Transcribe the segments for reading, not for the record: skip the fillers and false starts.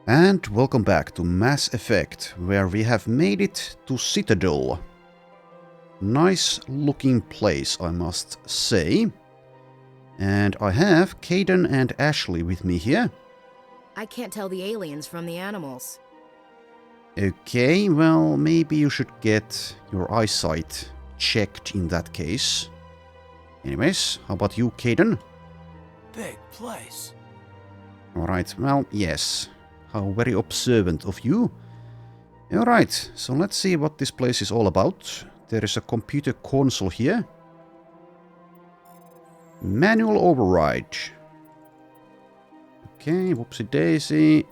And welcome back to Mass Effect, where we have made it to Citadel. Nice looking place, I must say. And I have Caden and Ashley with me here. I can't tell the aliens from the animals. Okay, well, maybe you should get your eyesight checked in that case. Anyways, how about you, Caden? Big place. Alright, well, yes. How very observant of you. Alright, so let's see what this place is all about. There is a computer console here. Manual override. Okay, whoopsie daisy.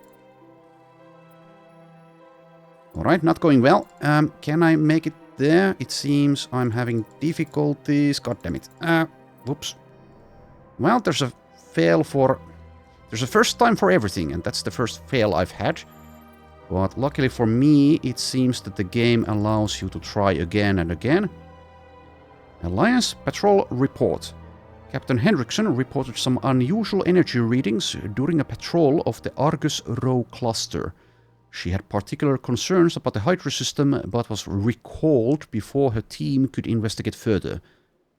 Alright, not going well. Can I make it there? It seems I'm having difficulties. God damn it. Whoops. Well, there's a fail for... There's a first time for everything, and that's the first fail I've had. But luckily for me, it seems that the game allows you to try again and again. Alliance Patrol Report. Captain Hendrickson reported some unusual energy readings during a patrol of the Argus Rho cluster. She had particular concerns about the Hydra system, but was recalled before her team could investigate further.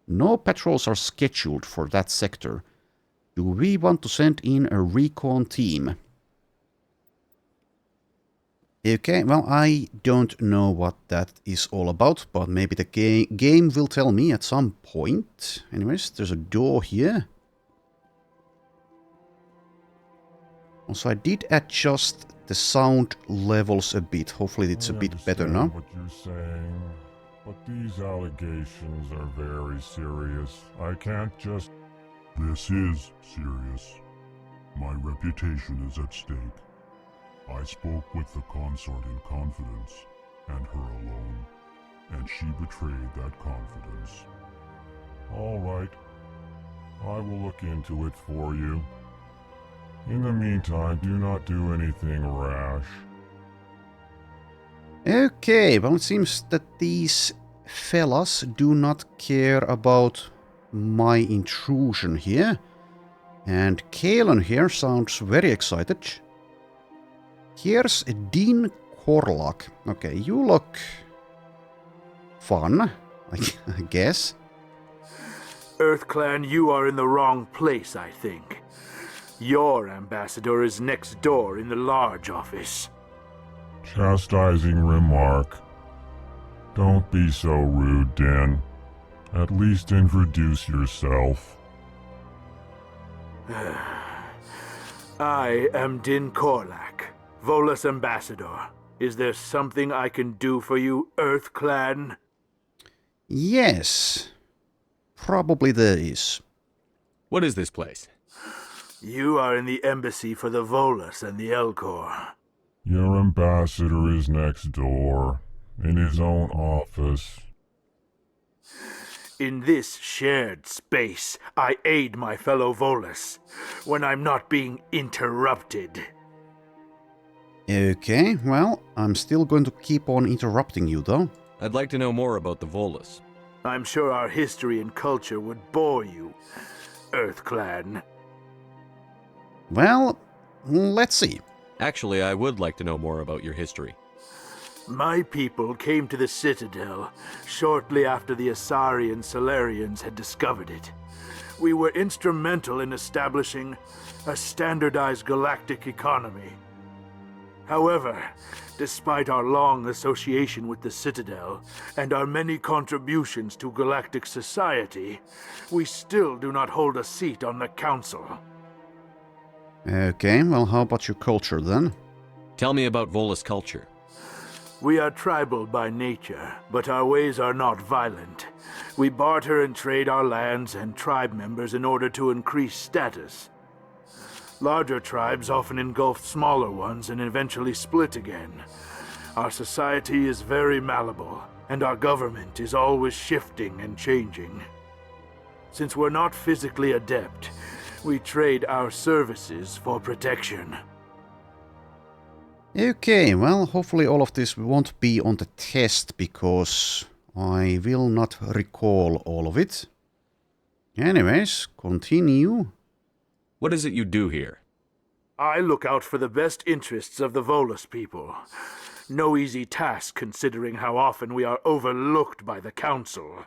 No patrols are scheduled for that sector. Do we want to send in a recon team? Okay, well, I don't know what that is all about, but maybe the game will tell me at some point. Anyways, there's a door here. Also, I did adjust the sound levels a bit. Hopefully it's a bit better now. What you're saying, but these allegations are very serious. I can't just... This is serious. My reputation is at stake. I spoke with the consort in confidence, and her alone, and she betrayed that confidence. All right. I will look into it for you. In the meantime, do not do anything rash. Okay, well, it seems that these fellas do not care about my intrusion here. And Kalen here sounds very excited. Here's Dean Corlock. Okay, you look fun, I guess. EarthClan, you are in the wrong place, I think. Your ambassador is next door in the large office. Chastising remark. Don't be so rude, Den. At least introduce yourself. I am Din Korlak, Volus ambassador. Is there something I can do for you, EarthClan? Yes. Probably there is. What is this place? You are in the embassy for the Volus and the Elcor. Your ambassador is next door, in his own office. In this shared space, I aid my fellow Volus when I'm not being interrupted. Okay, well, I'm still going to keep on interrupting you, though. I'd like to know more about the Volus. I'm sure our history and culture would bore you, EarthClan. Well, let's see. Actually, I would like to know more about your history. My people came to the Citadel shortly after the Asari and Solarians had discovered it. We were instrumental in establishing a standardized galactic economy. However, despite our long association with the Citadel and our many contributions to galactic society, we still do not hold a seat on the Council. Okay, well, how about your culture then? Tell me about Volus culture. We are tribal by nature, but our ways are not violent. We barter and trade our lands and tribe members in order to increase status. Larger tribes often engulf smaller ones and eventually split again. Our society is very malleable, and our government is always shifting and changing. Since we're not physically adept, we trade our services for protection. Okay, well, hopefully all of this won't be on the test, because I will not recall all of it. Anyways, continue. What is it you do here? I look out for the best interests of the Volus people. No easy task considering how often we are overlooked by the Council.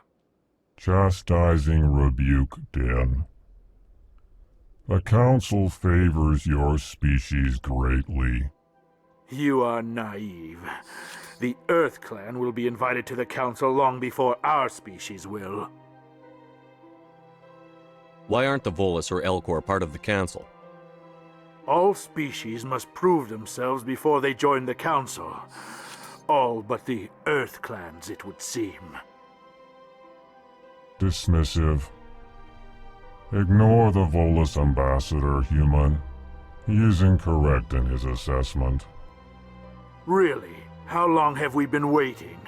Chastising rebuke, Den. The Council favors your species greatly. You are naive. The Earth Clan will be invited to the Council long before our species will. Why aren't the Volus or Elcor part of the Council? All species must prove themselves before they join the Council. All but the Earth Clans, it would seem. Dismissive. Ignore the Volus ambassador, human. He is incorrect in his assessment. Really? How long have we been waiting?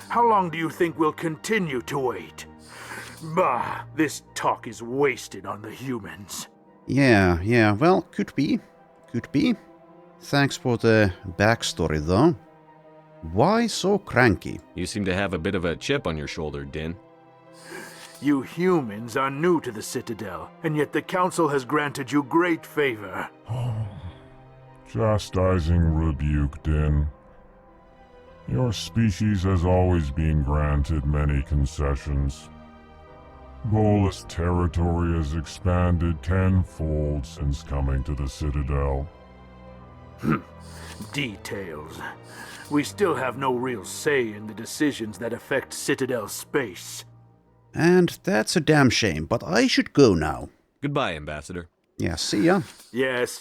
How long do you think we'll continue to wait? Bah, this talk is wasted on the humans. Yeah, well, could be. Could be. Thanks for the backstory, though. Why so cranky? You seem to have a bit of a chip on your shoulder, Din. You humans are new to the Citadel, and yet the Council has granted you great favor. Chastising rebuke, Din. Your species has always been granted many concessions. Volus territory has expanded tenfold since coming to the Citadel. Details. We still have no real say in the decisions that affect Citadel space. And that's a damn shame, but I should go now. Goodbye, Ambassador. Yeah, see ya. Yes.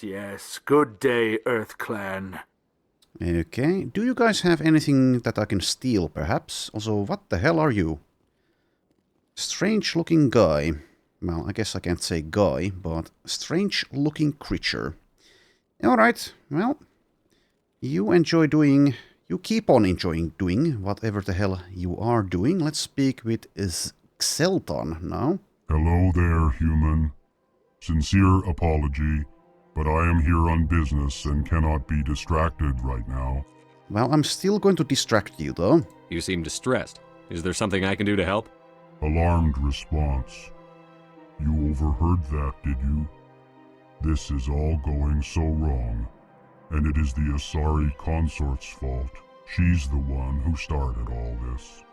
Good day, Earth Clan. Okay, do you guys have anything that I can steal, perhaps? Also, what the hell are you? Strange-looking guy. Well, I guess I can't say guy, but strange-looking creature. Alright, well, you keep on enjoying doing whatever the hell you are doing. Let's speak with Xelton now. Hello there, human. Sincere apology, but I am here on business and cannot be distracted right now. Well, I'm still going to distract you, though. You seem distressed. Is there something I can do to help? Alarmed response. You overheard that, did you? This is all going so wrong, and it is the Asari consort's fault. She's the one who started all this.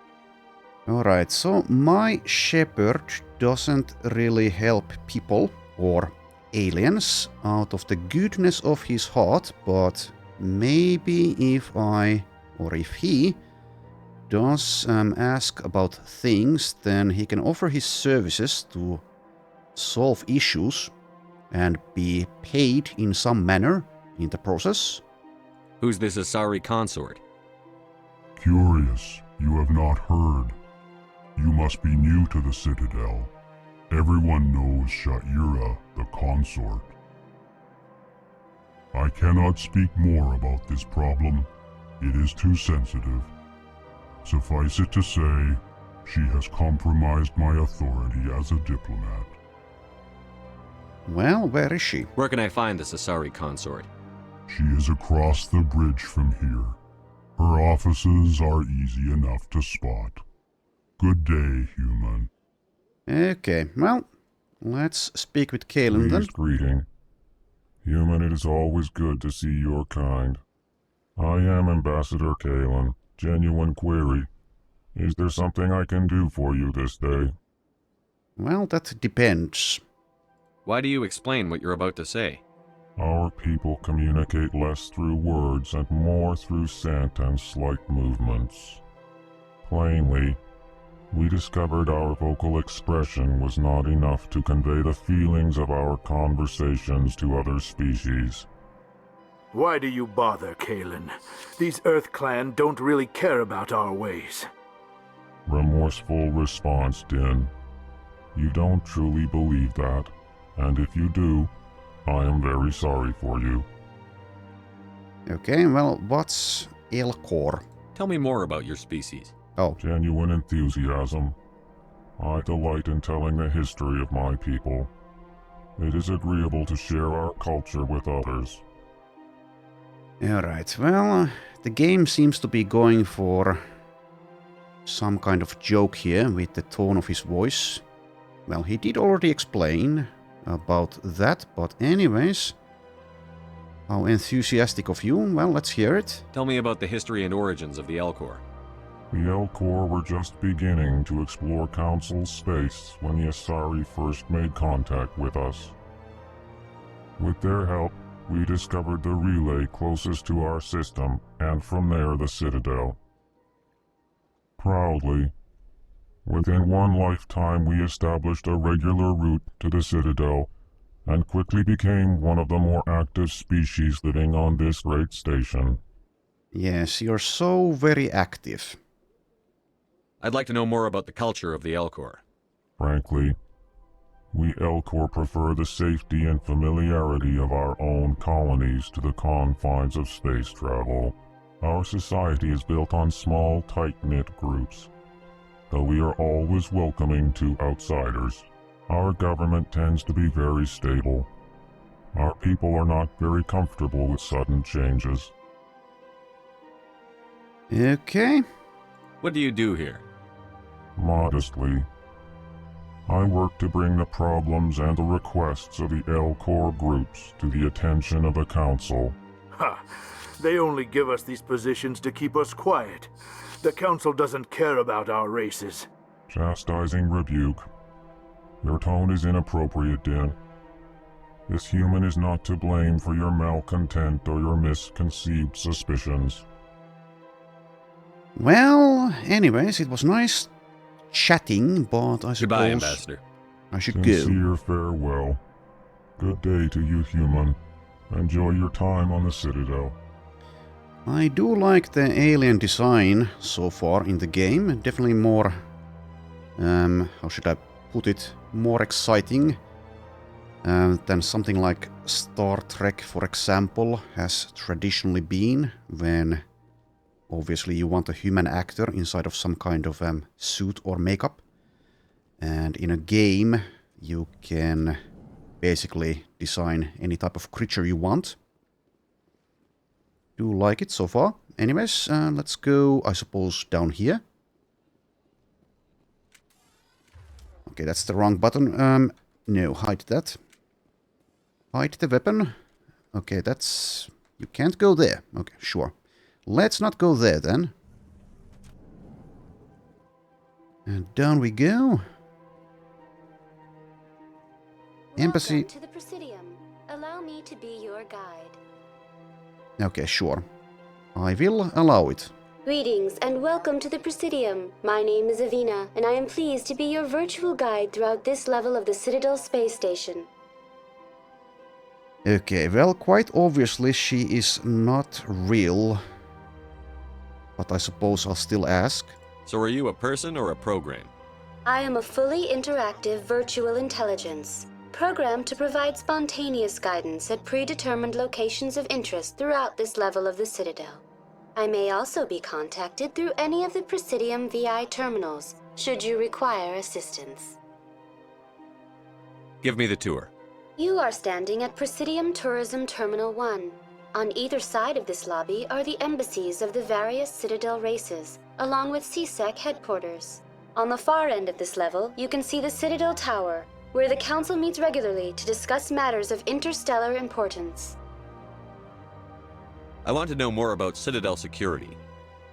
Alright, so my shepherd doesn't really help people or aliens out of the goodness of his heart, but maybe if he does ask about things, then he can offer his services to solve issues and be paid in some manner in the process. Who's this Asari consort? Curious, you have not heard. You must be new to the Citadel. Everyone knows Sha'ira, the consort. I cannot speak more about this problem. It is too sensitive. Suffice it to say, she has compromised my authority as a diplomat. Well, where is she? Where can I find this Asari consort? She is across the bridge from here. Her offices are easy enough to spot. Good day, human. Okay, well, let's speak with Kalen then. Pleased greeting. Human, it is always good to see your kind. I am Ambassador Kalen. Genuine query. Is there something I can do for you this day? Well, that depends. Why do you explain what you're about to say? Our people communicate less through words and more through scent and slight movements. Plainly, we discovered our vocal expression was not enough to convey the feelings of our conversations to other species. Why do you bother, Kalen? These Earth Clan don't really care about our ways. Remorseful response, Din. You don't truly believe that, and if you do, I am very sorry for you. Okay, well, what's Elcor? Tell me more about your species. Oh, Genuine enthusiasm. I delight in telling the history of my people. It is agreeable to share our culture with others. alright, well, the game seems to be going for some kind of joke here with the tone of his voice. Well, he did already explain about that, but anyways, How enthusiastic of you. Well, let's hear it. Tell me about the history and origins of the Elcor. The Elcor were just beginning to explore Council space when the Asari first made contact with us. With their help, we discovered the relay closest to our system, and from there the Citadel. Proudly, within one lifetime we established a regular route to the Citadel, and quickly became one of the more active species living on this great station. Yes, you're so very active. I'd like to know more about the culture of the Elcor. Frankly, we Elcor prefer the safety and familiarity of our own colonies to the confines of space travel. Our society is built on small, tight-knit groups, though we are always welcoming to outsiders. Our government tends to be very stable. Our people are not very comfortable with sudden changes. Okay. What do you do here? Modestly, I work to bring the problems and the requests of the Elcor groups to the attention of the Council. Ha! They only give us these positions to keep us quiet. The Council doesn't care about our races. Chastising rebuke. Your tone is inappropriate, Din. This human is not to blame for your malcontent or your misconceived suspicions. Well, anyways, it was nice chatting, but I suppose Goodbye, Ambassador. I should go. Sincere farewell. Good day to you, human. Enjoy your time on the Citadel. I do like the alien design so far in the game. Definitely more, how should I put it, more exciting than something like Star Trek, for example, has traditionally been, when obviously you want a human actor inside of some kind of suit or makeup. And in a game, you can basically design any type of creature you want. Do like it so far. Anyways, let's go, I suppose, down here. Okay, that's the wrong button. No, hide that. Hide the weapon. Okay, that's... You can't go there. Okay, sure. Let's not go there, then. And down we go. Embassy. Welcome to the Presidium. Allow me to be your guide. Okay, sure. I will allow it. Greetings and welcome to the Presidium. My name is Avina, and I am pleased to be your virtual guide throughout this level of the Citadel space station. Okay, well, quite obviously she is not real. But I suppose I'll still ask. So are you a person or a program? I am a fully interactive virtual intelligence, programmed to provide spontaneous guidance at predetermined locations of interest throughout this level of the Citadel. I may also be contacted through any of the Presidium VI terminals, should you require assistance. Give me the tour. You are standing at Presidium Tourism Terminal 1. On either side of this lobby are the embassies of the various Citadel races, along with CSEC headquarters. On the far end of this level, you can see the Citadel Tower, where the Council meets regularly to discuss matters of interstellar importance. I want to know more about Citadel security.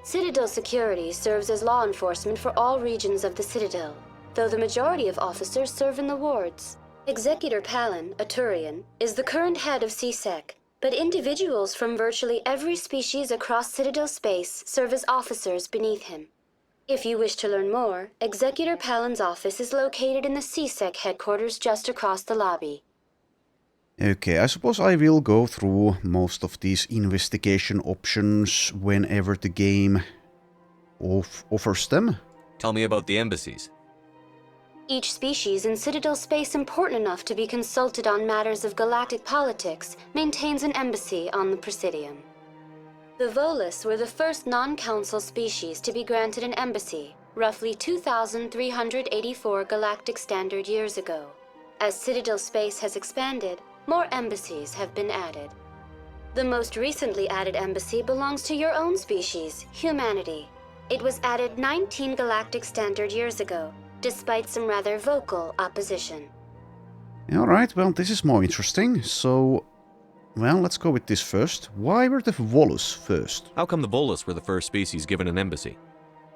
Citadel security serves as law enforcement for all regions of the Citadel, though the majority of officers serve in the wards. Executor Palin, a Turian, is the current head of CSEC, but individuals from virtually every species across Citadel space serve as officers beneath him. If you wish to learn more, Executor Palin's office is located in the CSEC headquarters just across the lobby. Okay, I suppose I will go through most of these investigation options whenever the game offers them. Tell me about the embassies. Each species in Citadel space important enough to be consulted on matters of galactic politics maintains an embassy on the Presidium. The Volus were the first non-council species to be granted an embassy, roughly 2,384 galactic standard years ago. As Citadel space has expanded, more embassies have been added. The most recently added embassy belongs to your own species, humanity. It was added 19 galactic standard years ago, despite some rather vocal opposition. Alright, well, this is more interesting. So, well, let's go with this first. Why were the Volus first? How come the Volus were the first species given an embassy?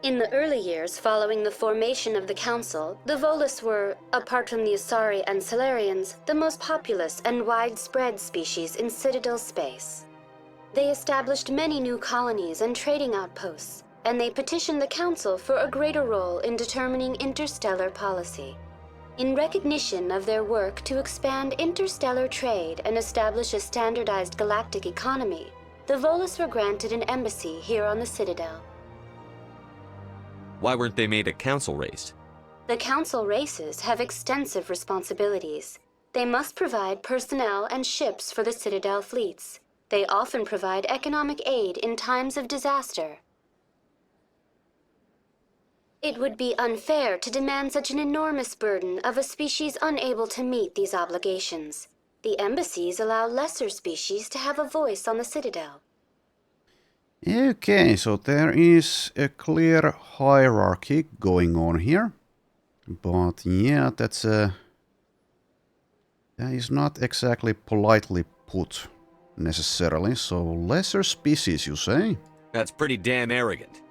In the early years following the formation of the Council, the Volus were, apart from the Asari and Solarians, the most populous and widespread species in Citadel space. They established many new colonies and trading outposts, and they petitioned the Council for a greater role in determining interstellar policy. In recognition of their work to expand interstellar trade and establish a standardized galactic economy, the Volus were granted an embassy here on the Citadel. Why weren't they made a council race? The Council races have extensive responsibilities. They must provide personnel and ships for the Citadel fleets. They often provide economic aid in times of disaster. It would be unfair to demand such an enormous burden of a species unable to meet these obligations. The embassies allow lesser species to have a voice on the Citadel. Okay, so there is a clear hierarchy going on here. But yeah, that is not exactly politely put, necessarily. So, lesser species, you say? That's pretty damn arrogant.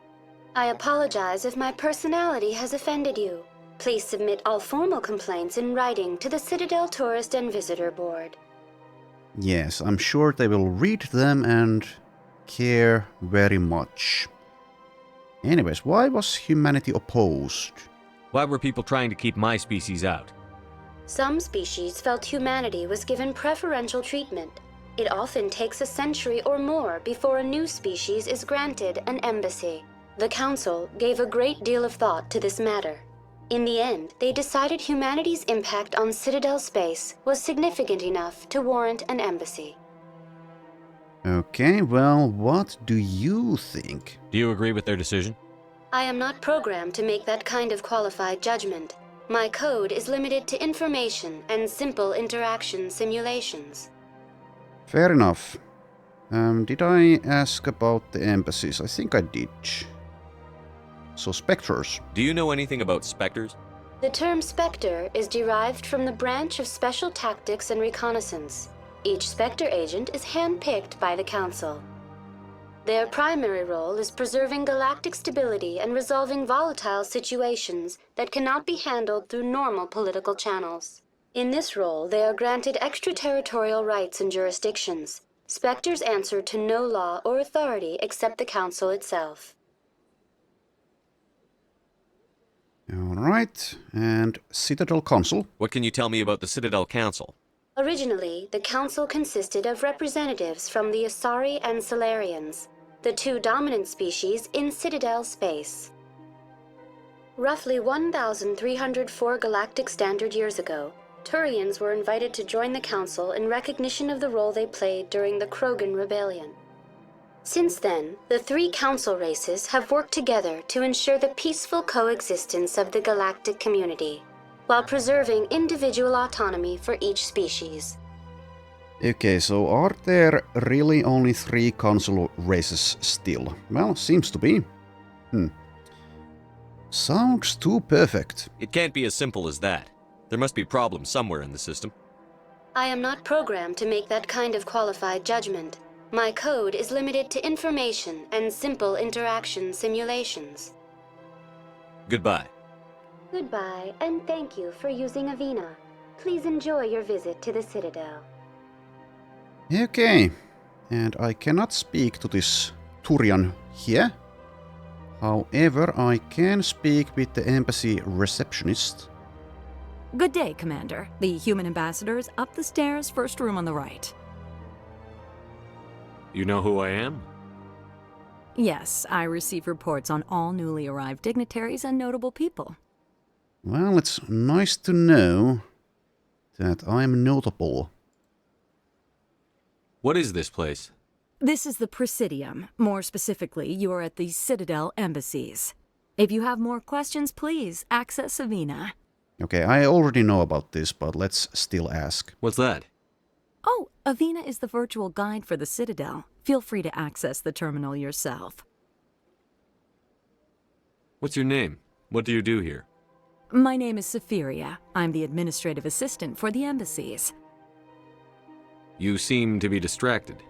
I apologize if my personality has offended you. Please submit all formal complaints in writing to the Citadel Tourist and Visitor Board. Yes, I'm sure they will read them and care very much. Anyways, why was humanity opposed? Why were people trying to keep my species out? Some species felt humanity was given preferential treatment. It often takes a century or more before a new species is granted an embassy. The Council gave a great deal of thought to this matter. In the end, they decided humanity's impact on Citadel space was significant enough to warrant an embassy. Okay, well, what do you think? Do you agree with their decision? I am not programmed to make that kind of qualified judgment. My code is limited to information and simple interaction simulations. Fair enough. Did I ask about the embassies? I think I did. So, specters. Do you know anything about specters? The term Spectre is derived from the branch of Special Tactics and Reconnaissance. Each Spectre agent is handpicked by the Council. Their primary role is preserving galactic stability and resolving volatile situations that cannot be handled through normal political channels. In this role, they are granted extraterritorial rights and jurisdictions. Spectres answer to no law or authority except the Council itself. Alright, and Citadel Council. What can you tell me about the Citadel Council? Originally, the Council consisted of representatives from the Asari and Solarians, the two dominant species in Citadel space. Roughly 1,304 galactic standard years ago, Turians were invited to join the Council in recognition of the role they played during the Krogan Rebellion. Since then, the three Council races have worked together to ensure the peaceful coexistence of the galactic community, while preserving individual autonomy for each species. Okay, so are there really only 3 Council races still? Well, seems to be. Sounds too perfect. It can't be as simple as that. There must be problems somewhere in the system. I am not programmed to make that kind of qualified judgment. My code is limited to information and simple interaction simulations. Goodbye. Goodbye, and thank you for using Avina. Please enjoy your visit to the Citadel. Okay, and I cannot speak to this Turian here. However, I can speak with the embassy receptionist. Good day, Commander. The human ambassador is up the stairs, first room on the right. You know who I am? Yes, I receive reports on all newly arrived dignitaries and notable people. Well, it's nice to know that I'm notable. What is this place? This is the Presidium. More specifically, you are at the Citadel embassies. If you have more questions, please access Avina. Okay, I already know about this, but let's still ask. What's that? Oh, Avina is the virtual guide for the Citadel. Feel free to access the terminal yourself. What's your name? What do you do here? My name is Safiria. I'm the administrative assistant for the embassies. You seem to be distracted.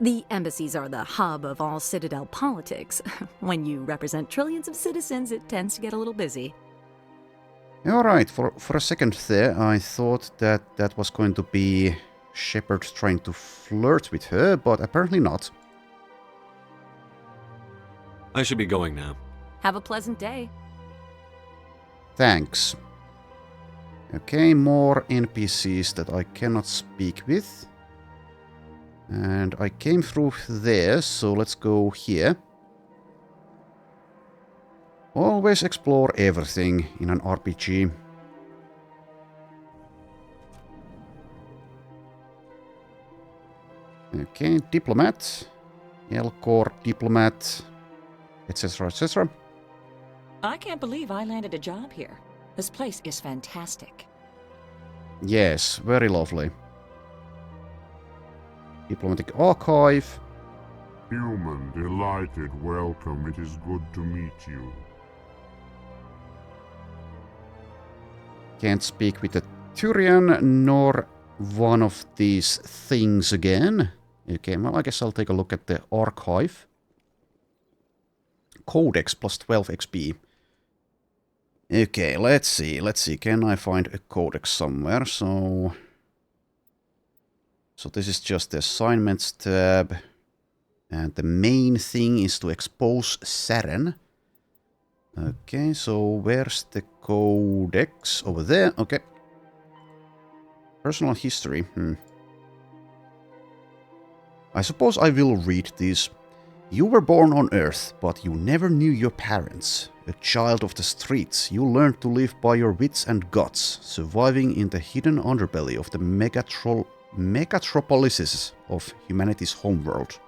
The embassies are the hub of all Citadel politics. When you represent trillions of citizens, it tends to get a little busy. Alright, for a second there, I thought that was going to be Shepard trying to flirt with her, but apparently not. I should be going now. Have a pleasant day. Thanks. Okay, more NPCs that I cannot speak with. And I came through there, so let's go here. Always explore everything in an RPG. Okay, diplomat, L-Corps diplomat, etc, etc. I can't believe I landed a job here. This place is fantastic. Yes, very lovely. Diplomatic archive. Human, delighted, welcome. It is good to meet you. Can't speak with the Turian nor one of these things again. Okay, well, I guess I'll take a look at the archive. Codex plus 12 XP. Okay, let's see. Can I find a codex somewhere? So this is just the assignments tab. And the main thing is to expose Saren. Okay, so where's the codex? Over there, okay. Personal history, I suppose I will read this. You were born on Earth, but you never knew your parents. A child of the streets, you learned to live by your wits and guts, surviving in the hidden underbelly of the megatropolises of humanity's homeworld.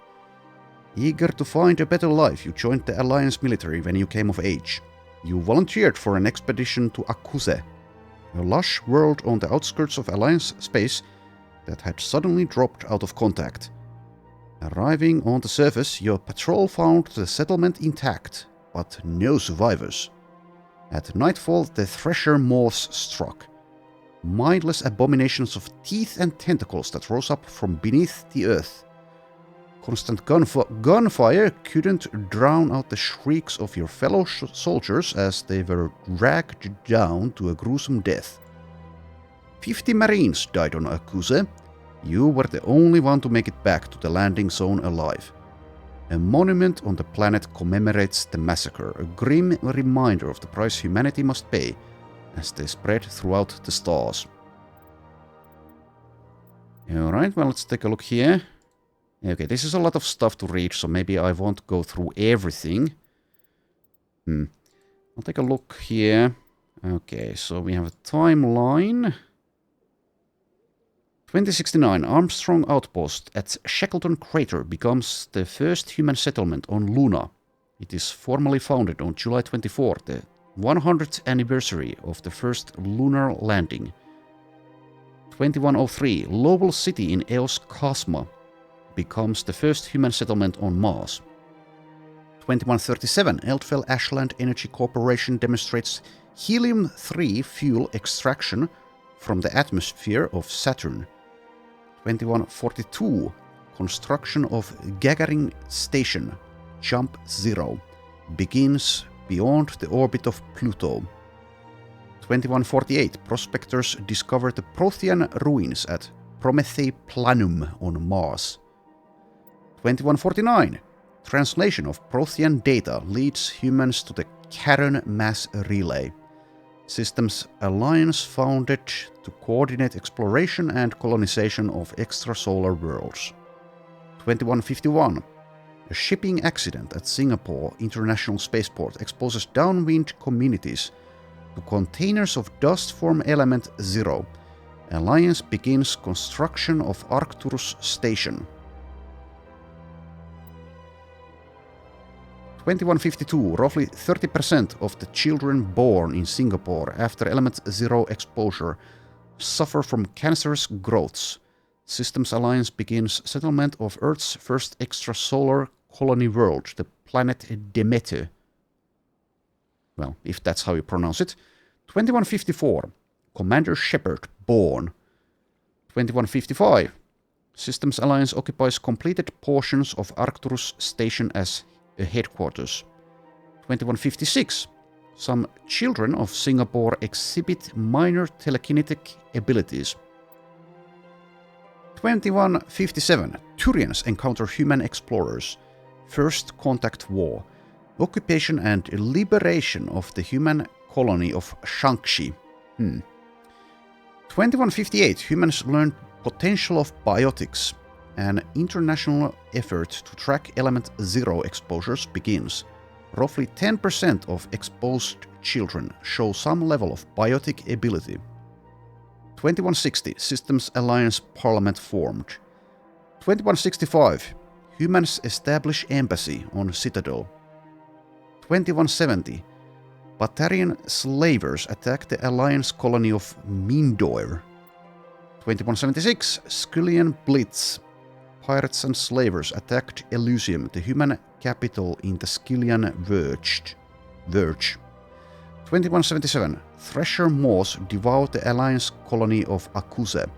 Eager to find a better life, you joined the Alliance military when you came of age. You volunteered for an expedition to Akuse, a lush world on the outskirts of Alliance space that had suddenly dropped out of contact. Arriving on the surface, your patrol found the settlement intact, but no survivors. At nightfall, the Thresher Moths struck. Mindless abominations of teeth and tentacles that rose up from beneath the earth. Constant gunfire couldn't drown out the shrieks of your fellow soldiers as they were dragged down to a gruesome death. 50 Marines died on Akuse. You were the only one to make it back to the landing zone alive. A monument on the planet commemorates the massacre, a grim reminder of the price humanity must pay as they spread throughout the stars. Alright, well, let's take a look here. Okay, this is a lot of stuff to read, so maybe I won't go through everything. I'll take a look here. Okay, so we have a timeline. 2069, Armstrong Outpost at Shackleton Crater becomes the first human settlement on Luna. It is formally founded on July 24, the 100th anniversary of the first lunar landing. 2103, Lowell City in Eos Cosma becomes the first human settlement on Mars. 2137, Eldfell Ashland Energy Corporation demonstrates helium-3 fuel extraction from the atmosphere of Saturn. 2142, construction of Gagarin Station, Jump 0, begins beyond the orbit of Pluto. 2148, prospectors discover the Prothean ruins at Promethei Planum on Mars. 2149, translation of Prothean data leads humans to the Charon mass relay. Systems Alliance founded to coordinate exploration and colonization of extrasolar worlds. 2151. A shipping accident at Singapore International Spaceport exposes downwind communities to containers of dust form element 0. Alliance begins construction of Arcturus Station. 2152, roughly 30% of the children born in Singapore after element 0 exposure suffer from cancerous growths. Systems Alliance begins settlement of Earth's first extrasolar colony world, the planet Demeter. Well, if that's how you pronounce it. 2154, Commander Shepard born. 2155, Systems Alliance occupies completed portions of Arcturus Station as a headquarters. 2156. Some children of Singapore exhibit minor telekinetic abilities. 2157. Turians encounter human explorers. First Contact War. Occupation and liberation of the human colony of Shangxi. 2158. Humans learn potential of biotics. An international effort to track Element 0 exposures begins. Roughly 10% of exposed children show some level of biotic ability. 2160. Systems Alliance Parliament formed. 2165. Humans establish embassy on Citadel. 2170. Batarian slavers attack the Alliance colony of Mindoir. 2176. Skullian Blitz. Pirates and slavers attacked Elysium, the human capital in the Skyllian Verge. 2177. Thresher Moors devour the Alliance colony of Akuse.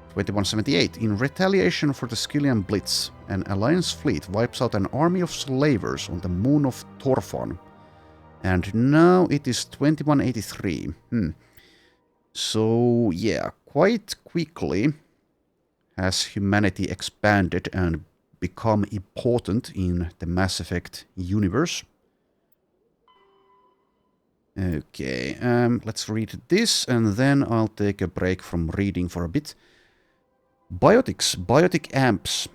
2178. In retaliation for the Skyllian Blitz, an Alliance fleet wipes out an army of slavers on the moon of Torfan. And now it is 2183. So, yeah, quite quickly has humanity expanded and become important in the Mass Effect universe. Okay, let's read this and then I'll take a break from reading for a bit. Biotics, biotic amps.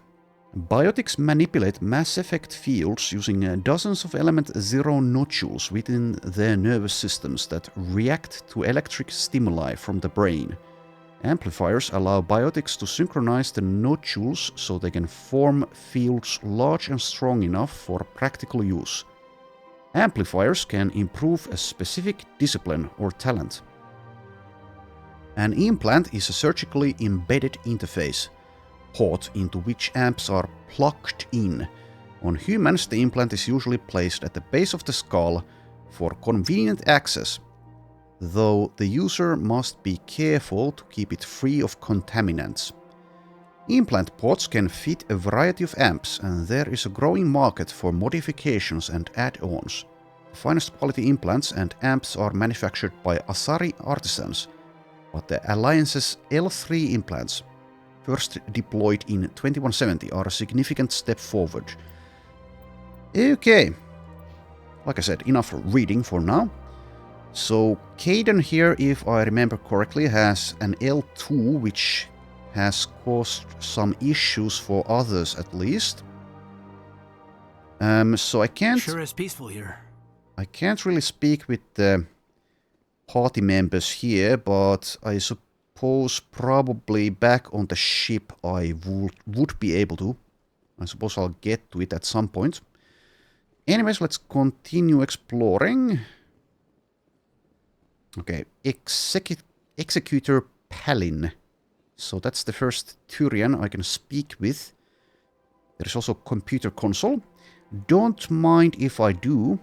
Biotics manipulate Mass Effect fields using dozens of Element 0 nodules within their nervous systems that react to electric stimuli from the brain. Amplifiers allow biotics to synchronize the nodules so they can form fields large and strong enough for practical use. Amplifiers can improve a specific discipline or talent. An implant is a surgically embedded interface, port into which amps are plugged in. On humans, the implant is usually placed at the base of the skull for convenient access, though the user must be careful to keep it free of contaminants. Implant ports can fit a variety of amps, and there is a growing market for modifications and add-ons. The finest quality implants and amps are manufactured by Asari artisans, but the Alliance's L3 implants, first deployed in 2170, are a significant step forward. Okay, like I said, enough reading for now. So Caden here, if I remember correctly, has an L2 which has caused some issues for others at least. So I can't... Sure is peaceful here. I can't really speak with the party members here, but I suppose probably back on the ship I would be able to. I suppose I'll get to it at some point. Anyways, let's continue exploring. Okay, Executor Palin. So that's the first Turian I can speak with. There's also computer console. Don't mind if I do.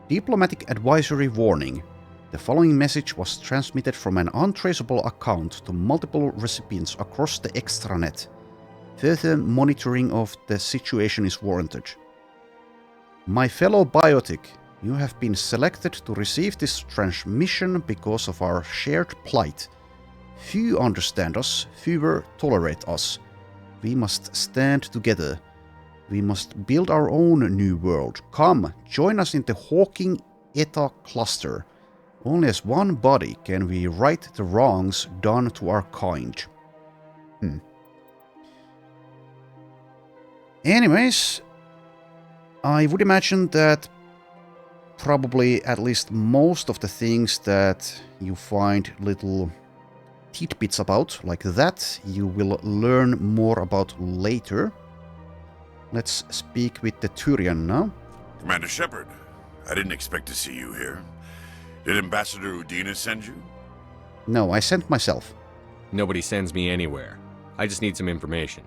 Diplomatic advisory warning. The following message was transmitted from an untraceable account to multiple recipients across the extranet. Further monitoring of the situation is warranted. My fellow biotic, you have been selected to receive this transmission because of our shared plight. Few understand us, fewer tolerate us. We must stand together. We must build our own new world. Come, join us in the Hawking Eta cluster. Only as one body can we right the wrongs done to our kind. Anyways, I would imagine that probably at least most of the things that you find little tidbits about, like that, you will learn more about later. Let's speak with the Turian now. Commander Shepard, I didn't expect to see you here. Did Ambassador Udina send you? No, I sent myself. Nobody sends me anywhere. I just need some information.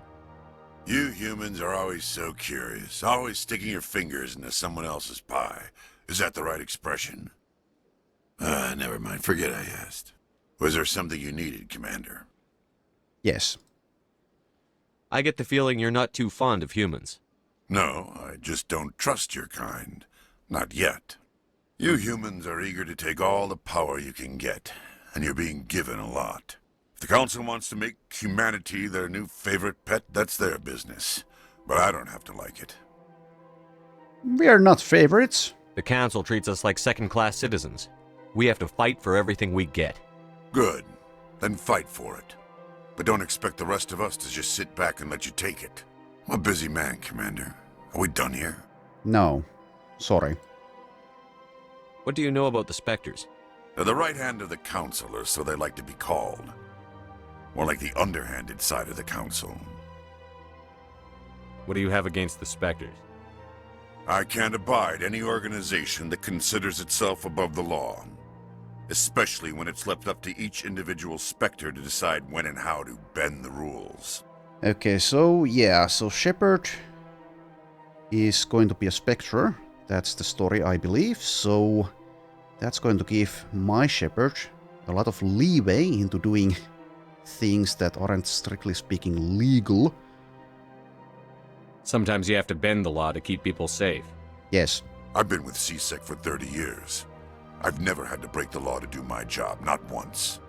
You humans are always so curious, always sticking your fingers into someone else's pie. Is that the right expression? Never mind. Forget I asked. Was there something you needed, Commander? Yes. I get the feeling you're not too fond of humans. No, I just don't trust your kind. Not yet. You humans are eager to take all the power you can get, and you're being given a lot. If the Council wants to make humanity their new favorite pet, that's their business. But I don't have to like it. We are not favorites. The Council treats us like second-class citizens. We have to fight for everything we get. Good. Then fight for it. But don't expect the rest of us to just sit back and let you take it. I'm a busy man, Commander. Are we done here? No. Sorry. What do you know about the Spectres? They're the right hand of the Council, or so they like to be called. More like the underhanded side of the Council. What do you have against the Spectres? I can't abide any organization that considers itself above the law. Especially when it's left up to each individual Spectre to decide when and how to bend the rules. Okay, so yeah, so Shepard is going to be a Spectre. That's the story, I believe. So that's going to give my Shepard a lot of leeway into doing things that aren't strictly speaking legal. Sometimes you have to bend the law to keep people safe. Yes. I've been with CSEC for 30 years. I've never had to break the law to do my job, not once.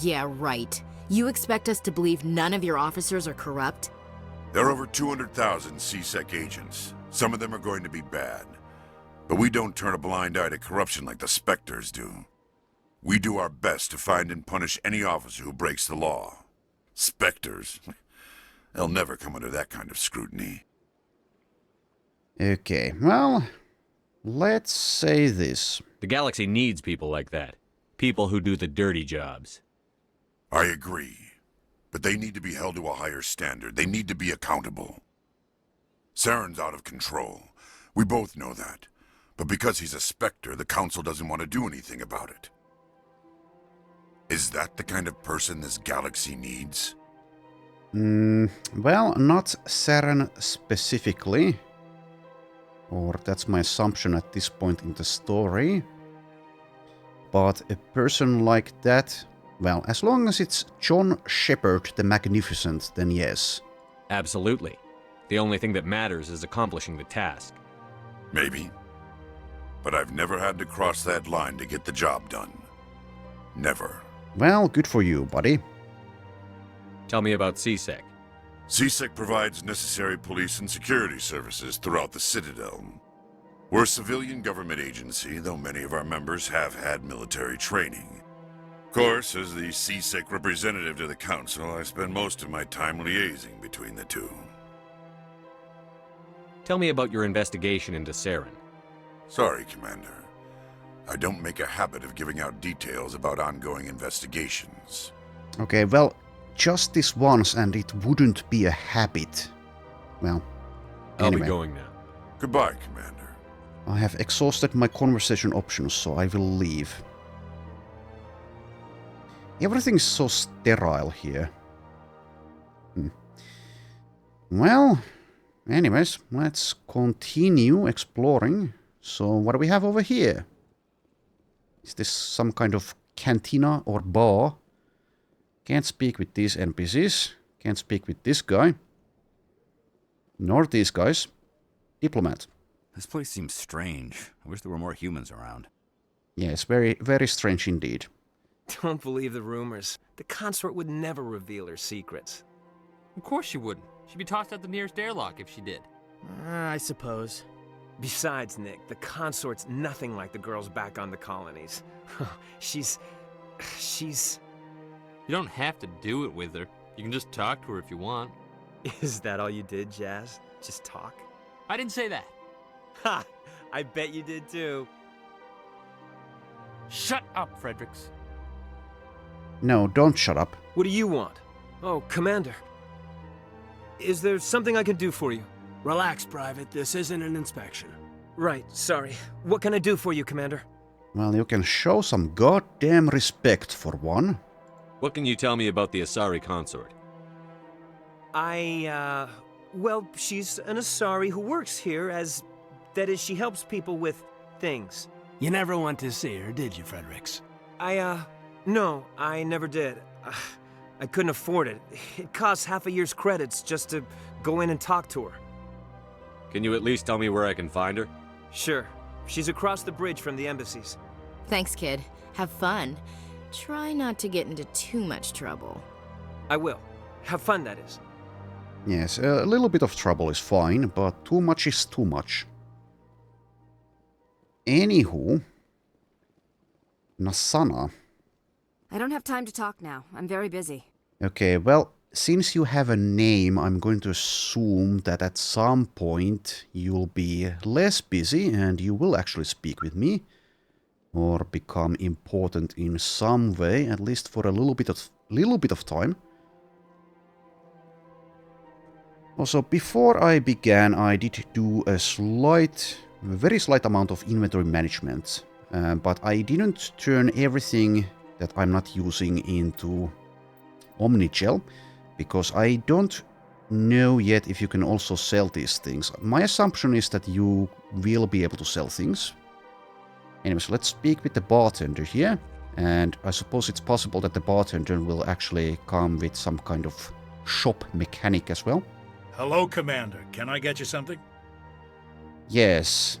Yeah, right. You expect us to believe none of your officers are corrupt? There are over 200,000 CSEC agents. Some of them are going to be bad. But we don't turn a blind eye to corruption like the Spectres do. We do our best to find and punish any officer who breaks the law. Spectres? They'll never come under that kind of scrutiny. Okay, well, let's say this. The galaxy needs people like that. People who do the dirty jobs. I agree. But they need to be held to a higher standard. They need to be accountable. Saren's out of control. We both know that. But because he's a Spectre, the Council doesn't want to do anything about it. Is that the kind of person this galaxy needs? Well, not Saren specifically. Or that's my assumption at this point in the story. But a person like that, well, as long as it's John Shepard the Magnificent, then yes. Absolutely. The only thing that matters is accomplishing the task. Maybe. But I've never had to cross that line to get the job done. Never. Well, good for you, buddy. Tell me about CSEC. CSEC provides necessary police and security services throughout the Citadel. We're a civilian government agency, though many of our members have had military training. Of course, as the CSEC representative to the Council, I spend most of my time liaising between the two. Tell me about your investigation into Saren. Sorry, Commander. I don't make a habit of giving out details about ongoing investigations. Okay, well, just this once and it wouldn't be a habit. Well, I'll anyway. be going now. Goodbye, Commander. I have exhausted my conversation options, so I will leave. Everything's so sterile here. Well, anyways, let's continue exploring. So, what do we have over here? Is this some kind of cantina or bar? Can't speak with these NPCs. Can't speak with this guy. Nor these guys. Diplomat. This place seems strange. I wish there were more humans around. Yes, very, very strange indeed. Don't believe the rumors. The consort would never reveal her secrets. Of course she wouldn't. She'd be tossed out the nearest airlock if she did. I suppose. Besides, Nick, the consort's nothing like the girls back on the colonies. She's... You don't have to do it with her. You can just talk to her if you want. Is that all you did, Jazz? Just talk? I didn't say that. Ha! I bet you did too. Shut up, Fredericks. No, don't shut up. What do you want? Oh, Commander. Is there something I can do for you? Relax, Private. This isn't an inspection. Right, sorry. What can I do for you, Commander? Well, you can show some goddamn respect for one. What can you tell me about the Asari consort? Well, she's an Asari who works here as... That is, she helps people with things. You never went to see her, did you, Fredericks? No, I never did. I couldn't afford it. It costs half a year's credits just to go in and talk to her. Can you at least tell me where I can find her? Sure. She's across the bridge from the embassies. Thanks, kid. Have fun. Try not to get into too much trouble. I will. Have fun, that is. Yes, a little bit of trouble is fine, but too much is too much. Anywho, Nasana. I don't have time to talk now. I'm very busy. Okay, well, since you have a name, I'm going to assume that at some point you'll be less busy and you will actually speak with me. Or become important in some way, at least for a little bit of time. Also, before I began, I did do a very slight amount of inventory management. But I didn't turn everything that I'm not using into Omnigel, because I don't know yet if you can also sell these things. My assumption is that you will be able to sell things. Anyways, let's speak with the bartender here, and I suppose it's possible that the bartender will actually come with some kind of shop mechanic as well. Hello, Commander. Can I get you something? Yes,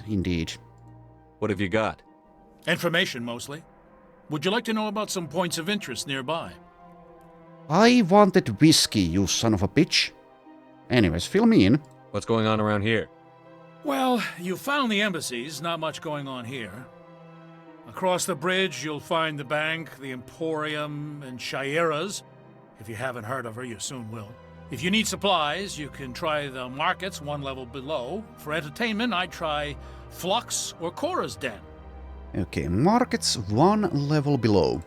indeed. What have you got? Information, mostly. Would you like to know about some points of interest nearby? I wanted whiskey, you son of a bitch. Anyways, fill me in. What's going on around here? Well, you found the embassies, not much going on here. Across the bridge, you'll find the bank, the Emporium, and Shaira's. If you haven't heard of her, you soon will. If you need supplies, you can try the markets one level below. For entertainment, I'd try Flux or Cora's Den. Okay, markets one level below.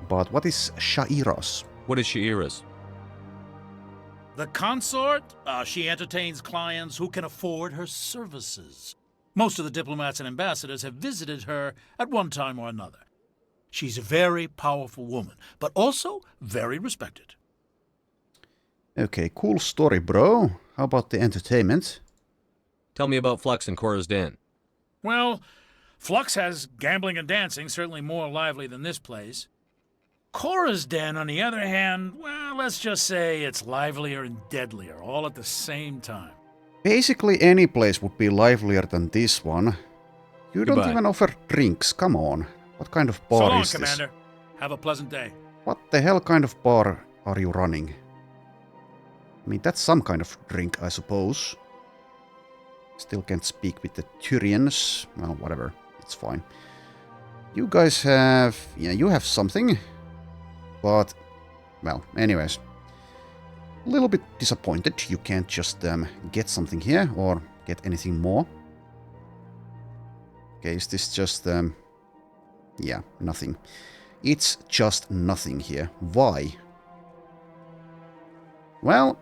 But what is Shaira's? What is Shaira's? The consort, she entertains clients who can afford her services. Most of the diplomats and ambassadors have visited her at one time or another. She's a very powerful woman, but also very respected. Okay, cool story, bro. How about the entertainment? Tell me about Flux and Cora's Den. Well, Flux has gambling and dancing, certainly more lively than this place. Cora's Den, on the other hand, well, let's just say it's livelier and deadlier, all at the same time. Basically, any place would be livelier than this one. You don't even offer drinks, come on. What kind of bar is this? So long, Commander. Have a pleasant day. What the hell kind of bar are you running? I mean, that's some kind of drink, I suppose. Still can't speak with the Tyrians. Well, whatever. It's fine. You guys have... yeah, you have something. But, well, anyways. A little bit disappointed you can't just get something here or get anything more. Okay, is this just... yeah, nothing. It's just nothing here. Why? Well,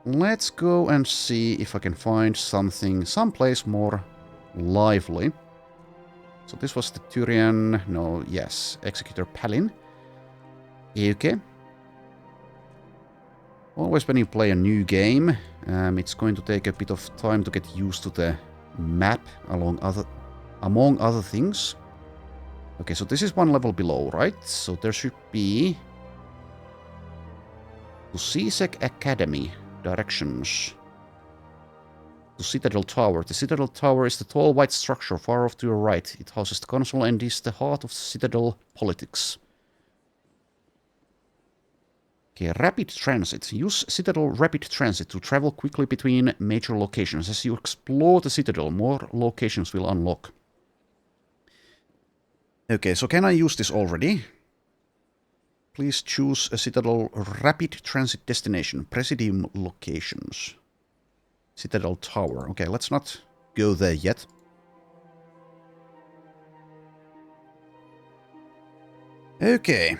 let's go and see if I can find something, someplace more lively. So this was the Tyrian... no, yes, Executor Palin. Okay. Always when you play a new game, it's going to take a bit of time to get used to the map among other things. Okay, so this is one level below, right? So there should be... to CSEC Academy. Directions. To Citadel Tower. The Citadel Tower is the tall white structure far off to your right. It houses the console and is the heart of Citadel politics. Okay, rapid transit. Use Citadel Rapid Transit to travel quickly between major locations. As you explore the Citadel, more locations will unlock. Okay, so can I use this already? Please choose a Citadel Rapid Transit destination. Presidium locations. Citadel Tower. Okay, let's not go there yet. Okay.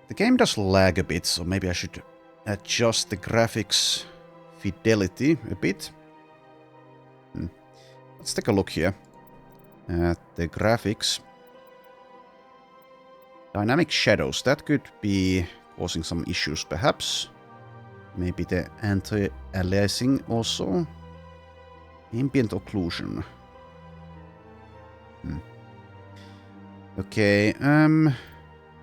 The game does lag a bit, so maybe I should adjust the graphics fidelity a bit. Let's take a look here at the graphics. Dynamic shadows, that could be causing some issues perhaps. Maybe the anti-aliasing also. Ambient occlusion. Okay,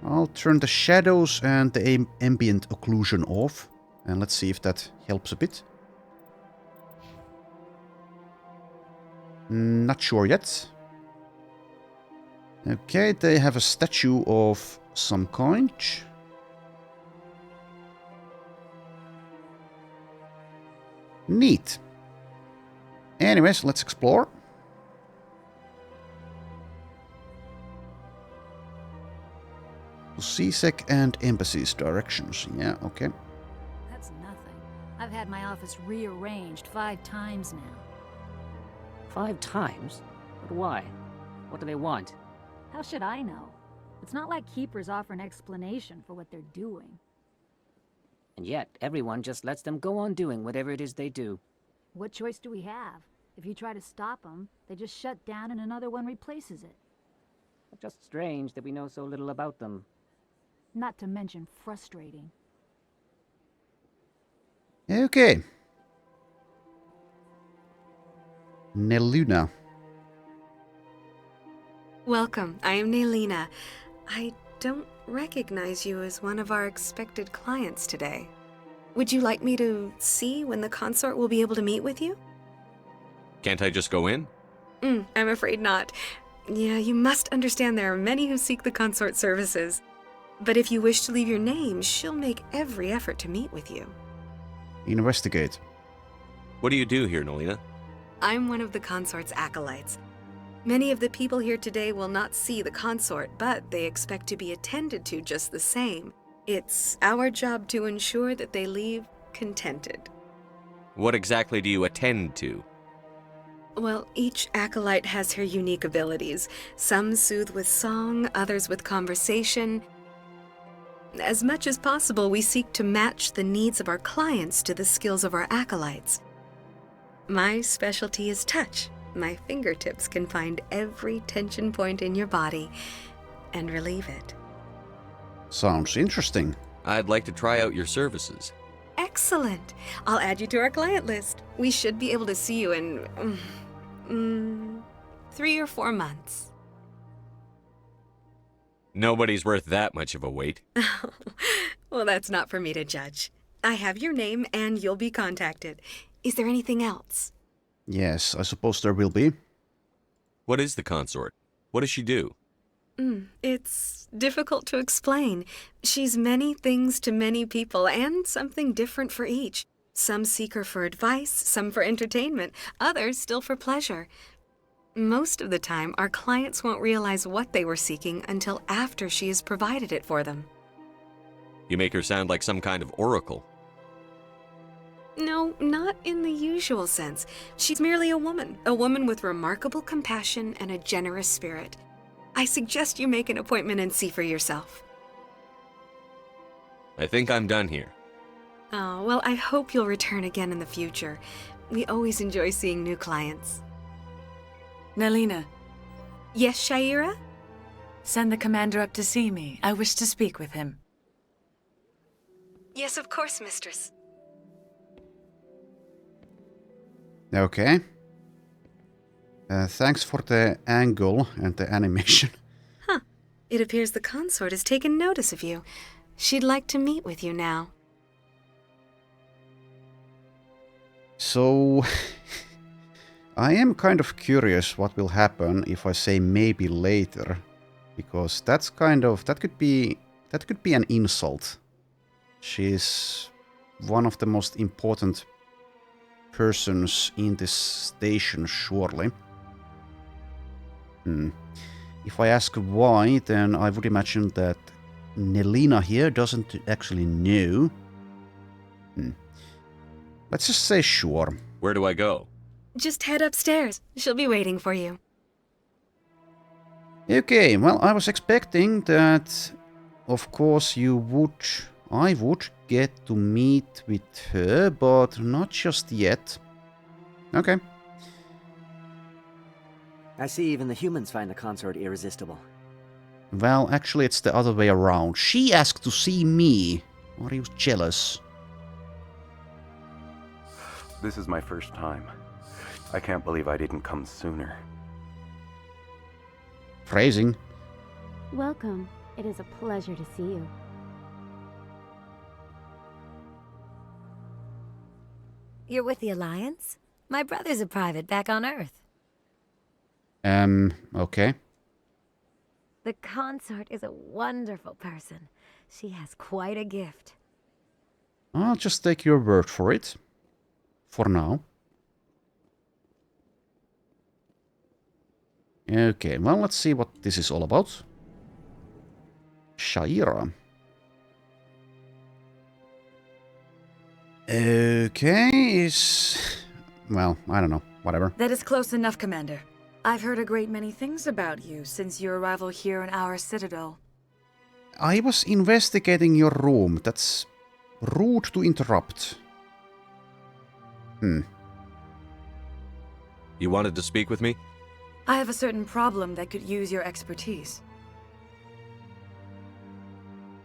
I'll turn the shadows and the ambient occlusion off. And let's see if that helps a bit. Not sure yet. Okay, they have a statue of some kind. Neat. Anyways, let's explore. CSEC and embassies directions. Yeah, okay. That's nothing. I've had my office rearranged 5 times now. 5 times? But why? What do they want? How should I know? It's not like keepers offer an explanation for what they're doing. And yet, everyone just lets them go on doing whatever it is they do. What choice do we have? If you try to stop them, they just shut down and another one replaces it. It's just strange that we know so little about them. Not to mention frustrating. Okay. Neluna. Welcome, I am Nelina. I don't recognize you as one of our expected clients today. Would you like me to see when the consort will be able to meet with you? Can't I just go in? I'm afraid not. Yeah, you must understand there are many who seek the consort services. But if you wish to leave your name, she'll make every effort to meet with you. Investigate. What do you do here, Nelina? I'm one of the consort's acolytes. Many of the people here today will not see the consort, but they expect to be attended to just the same. It's our job to ensure that they leave contented. What exactly do you attend to? Well, each acolyte has her unique abilities. Some soothe with song, others with conversation. As much as possible, we seek to match the needs of our clients to the skills of our acolytes. My specialty is touch. My fingertips can find every tension point in your body and relieve it. Sounds interesting. I'd like to try out your services. Excellent. I'll add you to our client list. We should be able to see you in 3 or 4 months. Nobody's worth that much of a wait. Well, that's not for me to judge. I have your name and you'll be contacted. Is there anything else? Yes, I suppose there will be. What is the consort? What does she do? It's difficult to explain. She's many things to many people and something different for each. Some seek her for advice, some for entertainment, others still for pleasure. Most of the time, our clients won't realize what they were seeking until after she has provided it for them. You make her sound like some kind of oracle. No, not in the usual sense. She's merely a woman with remarkable compassion and a generous spirit. I suggest you make an appointment and see for yourself. I think I'm done here. Oh, well, I hope you'll return again in the future. We always enjoy seeing new clients. Nelina. Yes, Shaira? Send the commander up to see me. I wish to speak with him. Yes, of course, mistress. Okay. Thanks for the angle and the animation. It appears the consort has taken notice of you. She'd like to meet with you now. So, I am kind of curious what will happen if I say maybe later, because that could be an insult. She's one of the most important persons in this station, surely. If I ask why, then I would imagine that Nelina here doesn't actually know. Let's just say sure. Where do I go? Just head upstairs. She'll be waiting for you. Okay, well, I was expecting that, of course, I would get to meet with her, but not just yet. Okay. I see even the humans find the consort irresistible. Well, actually, it's the other way around. She asked to see me. Are you jealous? This is my first time. I can't believe I didn't come sooner. Phrasing. Welcome. It is a pleasure to see you. You're with the Alliance? My brother's a private back on Earth. Okay. The consort is a wonderful person. She has quite a gift. I'll just take your word for it. For now. Okay, well, let's see what this is all about. Shaira. Okay, well, I don't know. Whatever. That is close enough, Commander. I've heard a great many things about you since your arrival here in our Citadel. I was investigating your room. That's rude to interrupt. You wanted to speak with me? I have a certain problem that could use your expertise.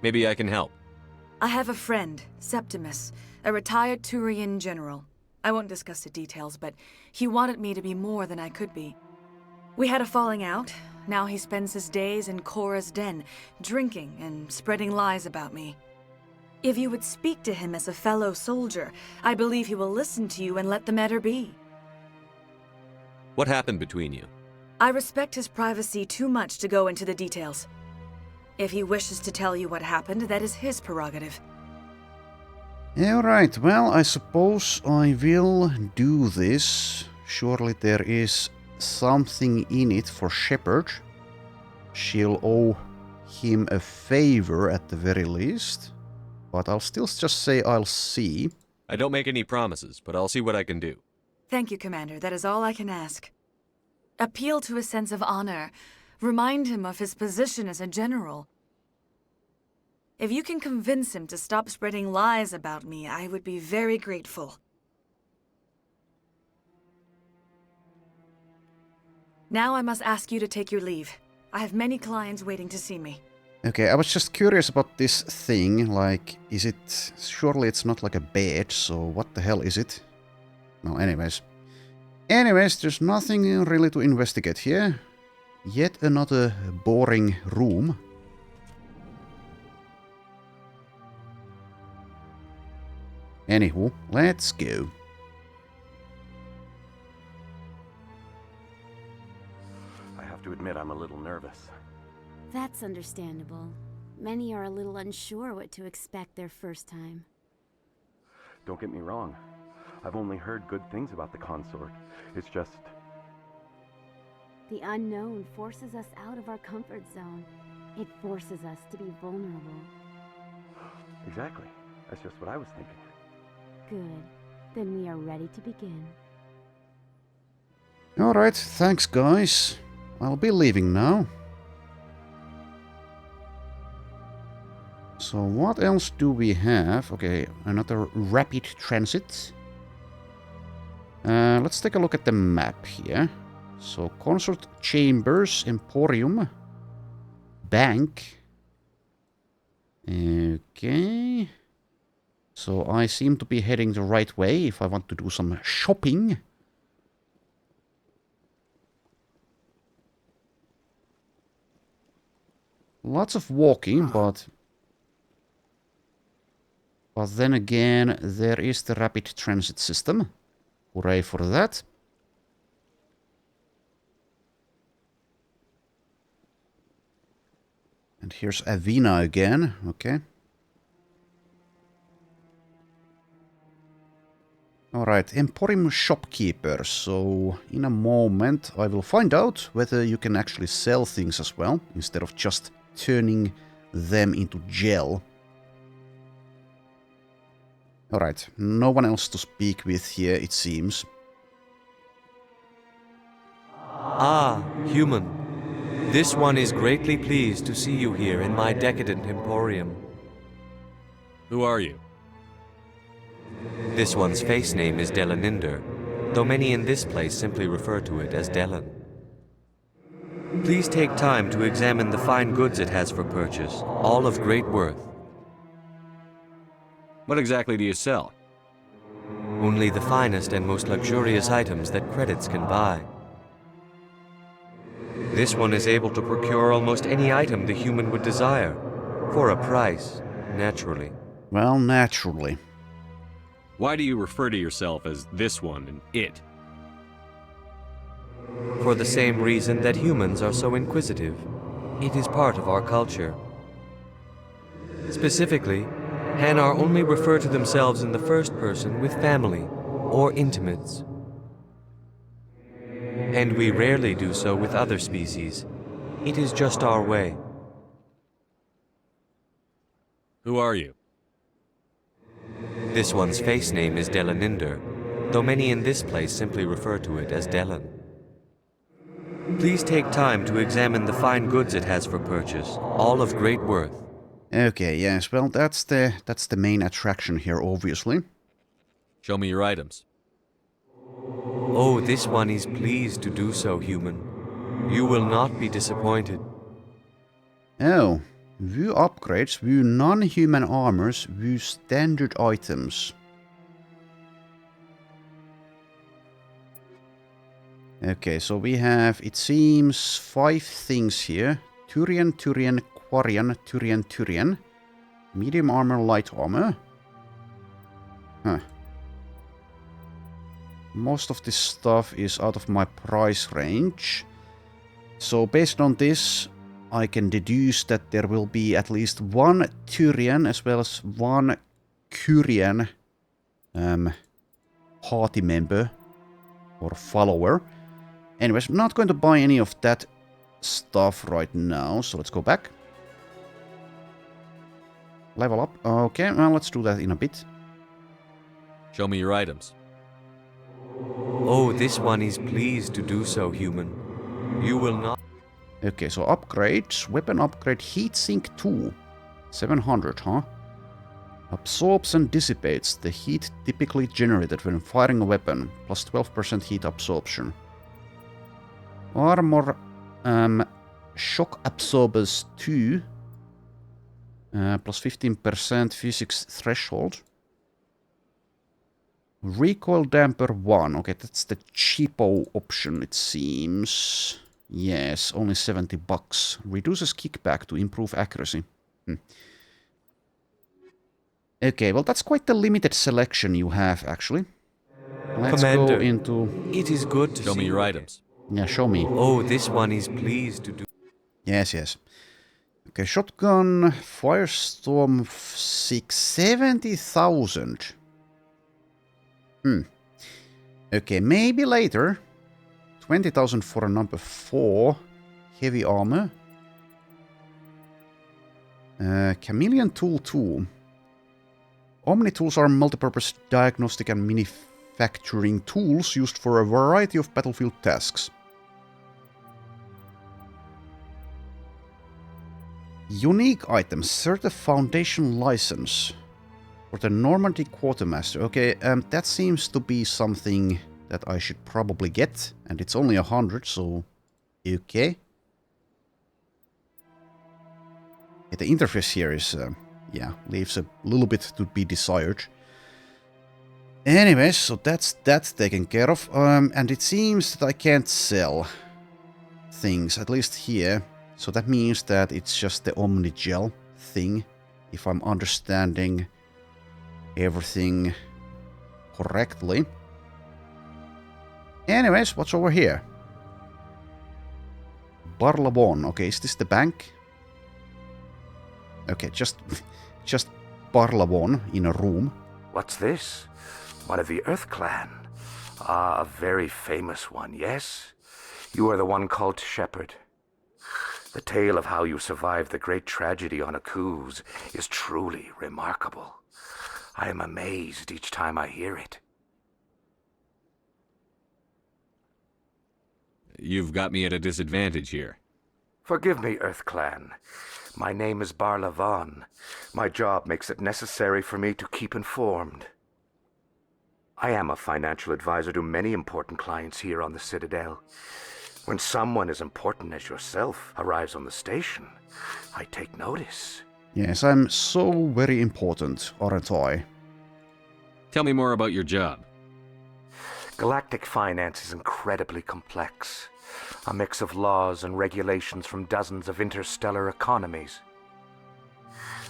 Maybe I can help. I have a friend, Septimus, a retired Turian general. I won't discuss the details, but he wanted me to be more than I could be. We had a falling out. Now he spends his days in Korra's den, drinking and spreading lies about me. If you would speak to him as a fellow soldier, I believe he will listen to you and let the matter be. What happened between you? I respect his privacy too much to go into the details. If he wishes to tell you what happened, that is his prerogative. Alright, well, I suppose I will do this. Surely there is something in it for Shepard. She'll owe him a favor at the very least. But I'll still just say I'll see. I don't make any promises, but I'll see what I can do. Thank you, Commander. That is all I can ask. Appeal to his sense of honor. Remind him of his position as a general. If you can convince him to stop spreading lies about me, I would be very grateful. Now I must ask you to take your leave. I have many clients waiting to see me. Okay, I was just curious about this thing, like, is it... Surely it's not like a bed, so what the hell is it? Well, anyways. Anyways, there's nothing really to investigate here. Yet another boring room. Anywho, let's go. I have to admit I'm a little nervous. That's understandable. Many are a little unsure what to expect their first time. Don't get me wrong. I've only heard good things about the consort. It's just... The unknown forces us out of our comfort zone. It forces us to be vulnerable. Exactly. That's just what I was thinking. Good. Then we are ready to begin. Alright, thanks guys. I'll be leaving now. So what else do we have? Okay, another rapid transit. Let's take a look at the map here. So consort chambers, emporium, bank. Okay. So I seem to be heading the right way if I want to do some shopping. Lots of walking, but then again, there is the rapid transit system. Hooray for that. And here's Avina again, okay. Alright, Emporium shopkeeper. So in a moment I will find out whether you can actually sell things as well, instead of just turning them into gel. Alright, no one else to speak with here, it seems. Ah, human. This one is greatly pleased to see you here in my decadent emporium. Who are you? This one's face name is Delaninder, though many in this place simply refer to it as Delan. Please take time to examine the fine goods it has for purchase, all of great worth. What exactly do you sell? Only the finest and most luxurious items that credits can buy. This one is able to procure almost any item the human would desire. For a price, naturally. Well, naturally. Why do you refer to yourself as this one and it? For the same reason that humans are so inquisitive. It is part of our culture. Specifically, Hanar only refer to themselves in the first person with family or intimates. And we rarely do so with other species. It is just our way. Who are you? This one's face name is Delaninder, though many in this place simply refer to it as Delan. Please take time to examine the fine goods it has for purchase, all of great worth. Okay, yes, well, that's the main attraction here, obviously. Show me your items. Oh, this one is pleased to do so, human. You will not be disappointed. Oh, view upgrades, view non-human armors, view standard items. Okay, so we have, it seems, 5 things here. Turian, Turian, Quarian, Turian, Turian. Medium armor, light armor. Huh. Most of this stuff is out of my price range. So based on this, I can deduce that there will be at least one Turian as well as one Curian party member or follower. Anyways, I'm not going to buy any of that stuff right now, so let's go back. Level up. Okay, well, let's do that in a bit. Show me your items. Oh, this one is pleased to do so, human. You will not... Okay, so upgrades. Weapon upgrade, heatsink 2. 700, huh? Absorbs and dissipates the heat typically generated when firing a weapon, plus 12% heat absorption. Armor, shock absorbers 2, plus 15% physics threshold. Recoil damper 1. Okay, that's the cheapo option, it seems. Yes, only $70. Reduces kickback to improve accuracy. Okay, well, that's quite the limited selection you have, actually. Let's Commander, go into... It is good to show me your items. Yeah, show me. Oh, this one is pleased to do... Yes, yes. Okay, shotgun, Firestorm 6, 70,000. Okay, maybe later. 20,000 for a number 4. Heavy armor. Chameleon Tool 2. Omni tools are multipurpose diagnostic and manufacturing tools used for a variety of battlefield tasks. Unique items. Certain Foundation license. For the Normandy Quartermaster. Okay, that seems to be something that I should probably get. And it's only 100, so... Okay. Yeah, the interface here is... yeah, leaves a little bit to be desired. Anyways, so that's taken care of. And it seems that I can't sell things, at least here. So that means that it's just the Omnigel thing, if I'm understanding everything correctly. Anyways, what's over here? Barlavon. Okay, is this the bank? Okay, just Barlavon in a room. What's this? One of the Earth Clan. Ah, a very famous one, yes? You are the one called Shepard. The tale of how you survived the great tragedy on Akuz is truly remarkable. I am amazed each time I hear it. You've got me at a disadvantage here. Forgive me, Earth Clan. My name is Barlavon. My job makes it necessary for me to keep informed. I am a financial advisor to many important clients here on the Citadel. When someone as important as yourself arrives on the station, I take notice. Yes, I'm so very important, aren't I? Tell me more about your job. Galactic finance is incredibly complex. A mix of laws and regulations from dozens of interstellar economies.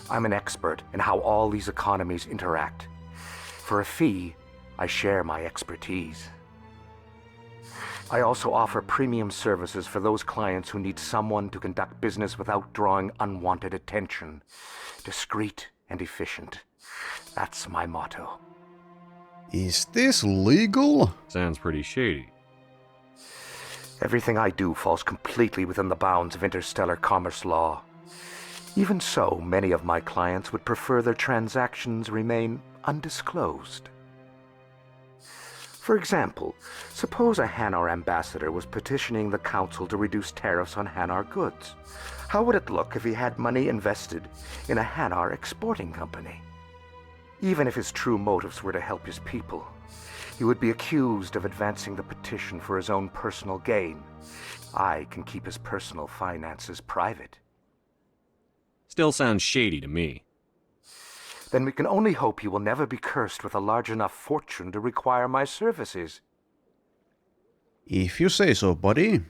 I'm an expert in how all these economies interact. For a fee, I share my expertise. I also offer premium services for those clients who need someone to conduct business without drawing unwanted attention. Discreet and efficient. That's my motto. Is this legal? Sounds pretty shady. Everything I do falls completely within the bounds of interstellar commerce law. Even so, many of my clients would prefer their transactions remain undisclosed. For example, suppose a Hanar ambassador was petitioning the council to reduce tariffs on Hanar goods. How would it look if he had money invested in a Hanar exporting company? Even if his true motives were to help his people, he would be accused of advancing the petition for his own personal gain. I can keep his personal finances private. Still sounds shady to me. Then we can only hope he will never be cursed with a large enough fortune to require my services. If you say so, buddy.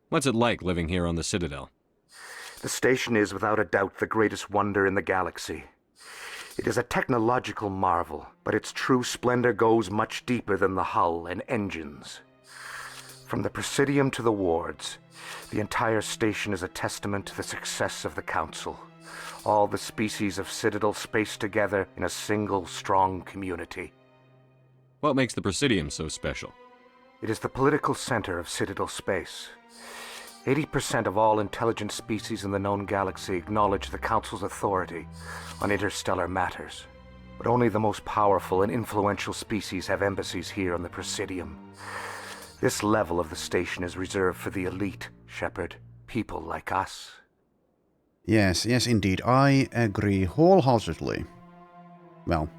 What's it like living here on the Citadel? The station is without a doubt the greatest wonder in the galaxy. It is a technological marvel, but its true splendor goes much deeper than the hull and engines. From the Presidium to the wards, the entire station is a testament to the success of the Council. All the species of Citadel spaced together in a single strong community. What makes the Presidium so special? It is the political center of Citadel space. 80% of all intelligent species in the known galaxy acknowledge the Council's authority on interstellar matters. But only the most powerful and influential species have embassies here on the Presidium. This level of the station is reserved for the elite, Shepard. People like us. Yes, indeed. I agree wholeheartedly. Well,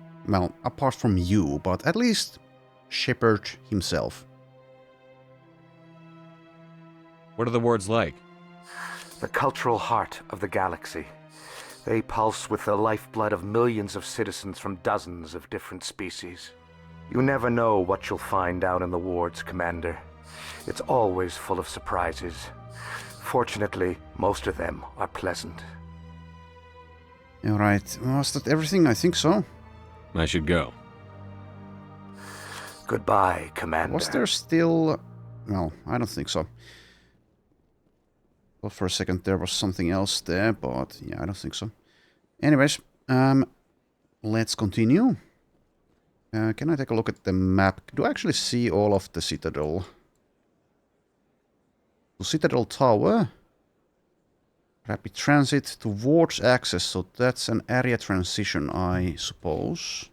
apart from you, but at least Shepard himself. What are the wards like? The cultural heart of the galaxy. They pulse with the lifeblood of millions of citizens from dozens of different species. You never know what you'll find down in the wards, Commander. It's always full of surprises. Fortunately, most of them are pleasant. Alright, was that everything? I think so. I should go. Goodbye, Commander. Was there still... No, I don't think so. Well, for a second there was something else there, but yeah, I don't think so. Anyways, let's continue. Can I take a look at the map? Do I actually see all of the Citadel? The Citadel Tower. Rapid transit towards access, so that's an area transition, I suppose.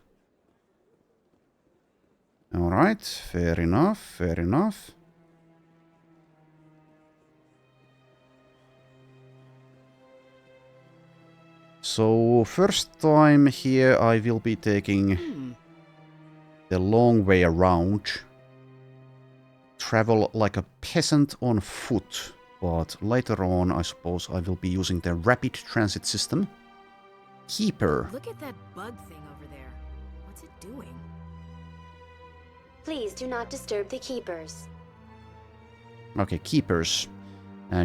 Alright, fair enough. So, first time here I will be taking the long way around. Travel like a peasant on foot. But later on, I suppose I will be using the rapid transit system. Keeper. Look at that bug thing over there. What's it doing? Please do not disturb the keepers. Okay, keepers.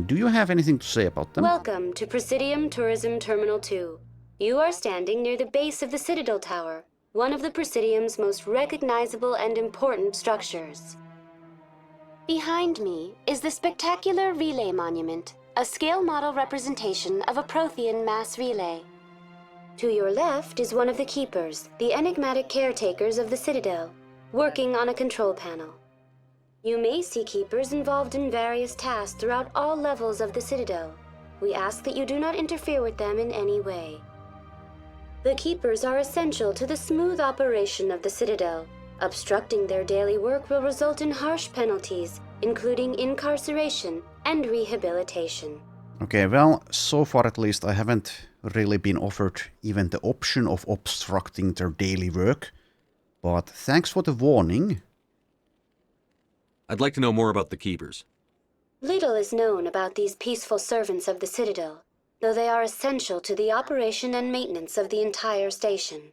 Do you have anything to say about them? Welcome to Presidium Tourism Terminal 2. You are standing near the base of the Citadel Tower, one of the Presidium's most recognizable and important structures. Behind me is the spectacular relay monument, a scale model representation of a Prothean mass relay. To your left is one of the keepers, the enigmatic caretakers of the Citadel, working on a control panel. You may see keepers involved in various tasks throughout all levels of the Citadel. We ask that you do not interfere with them in any way. The keepers are essential to the smooth operation of the Citadel. Obstructing their daily work will result in harsh penalties, including incarceration and rehabilitation. Okay, well, so far at least I haven't really been offered even the option of obstructing their daily work. But thanks for the warning. I'd like to know more about the Keepers. Little is known about these peaceful servants of the Citadel, though they are essential to the operation and maintenance of the entire station.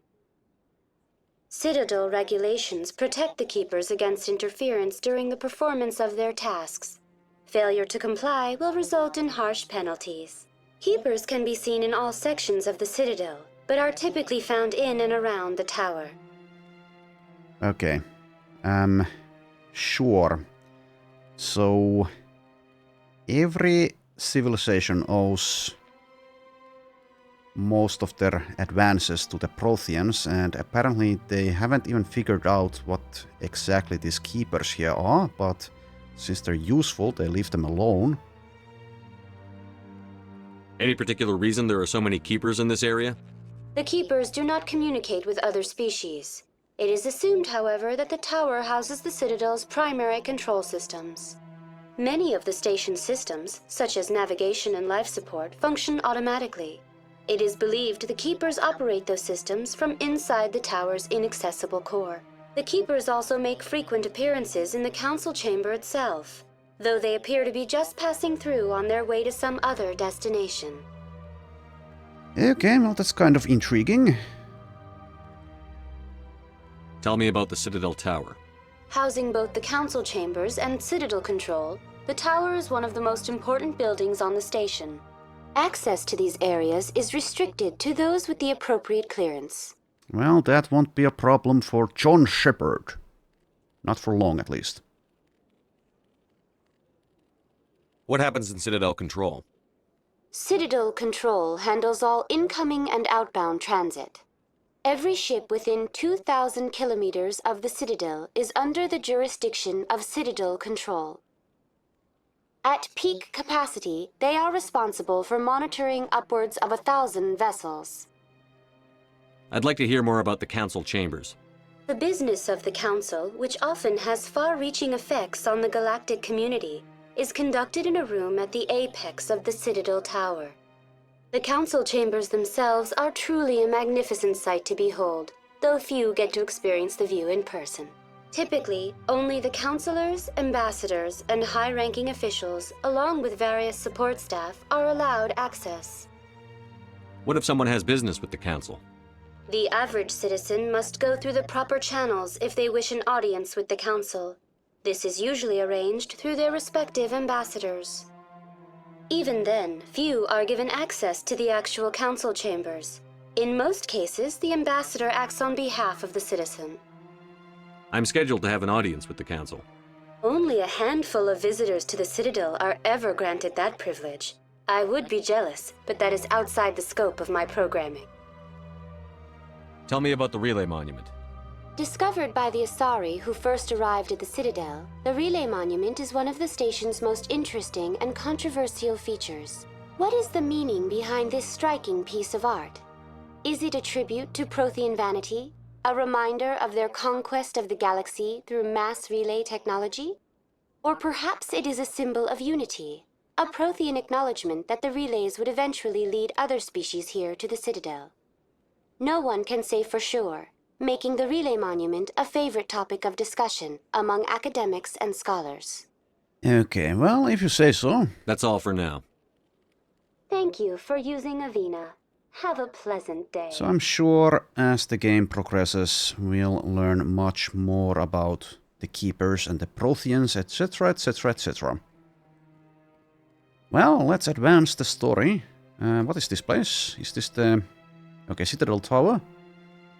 Citadel regulations protect the Keepers against interference during the performance of their tasks. Failure to comply will result in harsh penalties. Keepers can be seen in all sections of the Citadel, but are typically found in and around the tower. Okay. Sure. So, every civilization owes most of their advances to the Protheans, and apparently they haven't even figured out what exactly these keepers here are, but since they're useful, they leave them alone. Any particular reason there are so many keepers in this area? The keepers do not communicate with other species. It is assumed, however, that the tower houses the Citadel's primary control systems. Many of the station's systems, such as navigation and life support, function automatically. It is believed the Keepers operate those systems from inside the tower's inaccessible core. The Keepers also make frequent appearances in the Council Chamber itself, though they appear to be just passing through on their way to some other destination. Okay, well, that's kind of intriguing. Tell me about the Citadel Tower. Housing both the Council Chambers and Citadel control, the tower is one of the most important buildings on the station. Access to these areas is restricted to those with the appropriate clearance. Well, that won't be a problem for John Shepard. Not for long, at least. What happens in Citadel Control? Citadel Control handles all incoming and outbound transit. Every ship within 2,000 kilometers of the Citadel is under the jurisdiction of Citadel Control. At peak capacity, they are responsible for monitoring upwards of 1,000 vessels. I'd like to hear more about the Council Chambers. The business of the Council, which often has far-reaching effects on the galactic community, is conducted in a room at the apex of the Citadel Tower. The Council Chambers themselves are truly a magnificent sight to behold, though few get to experience the view in person. Typically, only the councilors, ambassadors, and high-ranking officials, along with various support staff, are allowed access. What if someone has business with the Council? The average citizen must go through the proper channels if they wish an audience with the Council. This is usually arranged through their respective ambassadors. Even then, few are given access to the actual Council Chambers. In most cases, the ambassador acts on behalf of the citizen. I'm scheduled to have an audience with the Council. Only a handful of visitors to the Citadel are ever granted that privilege. I would be jealous, but that is outside the scope of my programming. Tell me about the Relay Monument. Discovered by the Asari who first arrived at the Citadel, the Relay Monument is one of the station's most interesting and controversial features. What is the meaning behind this striking piece of art? Is it a tribute to Prothean vanity? A reminder of their conquest of the galaxy through mass relay technology? Or perhaps it is a symbol of unity, a Prothean acknowledgement that the relays would eventually lead other species here to the Citadel. No one can say for sure, making the Relay Monument a favorite topic of discussion among academics and scholars. Okay, well, if you say so. That's all for now. Thank you for using Avina. Have a pleasant day. So I'm sure as the game progresses, we'll learn much more about the Keepers and the Protheans, etc., etc., etc. Well, let's advance the story. What is this place? Is this the... Okay, Citadel Tower?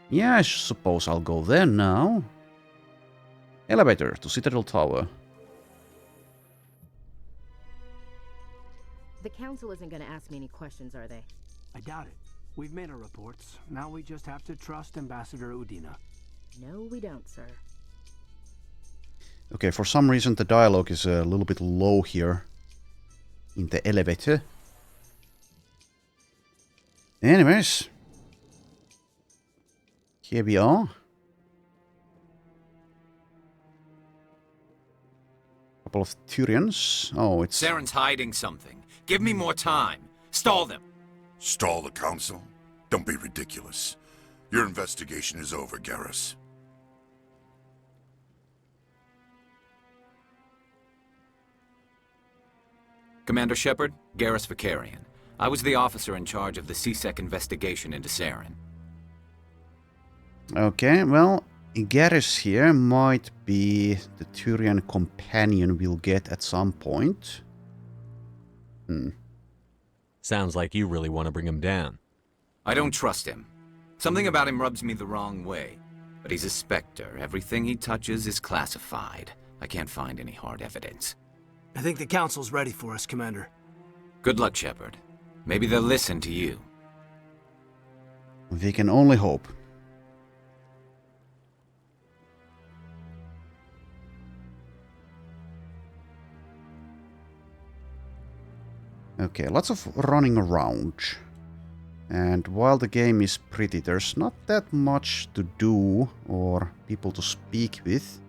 Yeah, I suppose I'll go there now. Elevator to Citadel Tower. The Council isn't going to ask me any questions, are they? I doubt it. We've made our reports. Now we just have to trust Ambassador Udina. No, we don't, sir. Okay, for some reason the dialogue is a little bit low here in the elevator. Anyways, here we are. Couple of Turians. Oh, it's... Saren's hiding something. Give me more time. Stall them. Stall the Council? Don't be ridiculous. Your investigation is over, Garrus. Commander Shepard, Garrus Vicarian. I was the officer in charge of the CSEC investigation into Saren. Okay, well, Garrus here might be the Turian companion we'll get at some point. Sounds like you really want to bring him down. I don't trust him. Something about him rubs me the wrong way. But he's a Spectre. Everything he touches is classified. I can't find any hard evidence. I think the Council's ready for us, Commander. Good luck, Shepard. Maybe they'll listen to you. We can only hope. Okay, lots of running around. And while the game is pretty, there's not that much to do or people to speak with.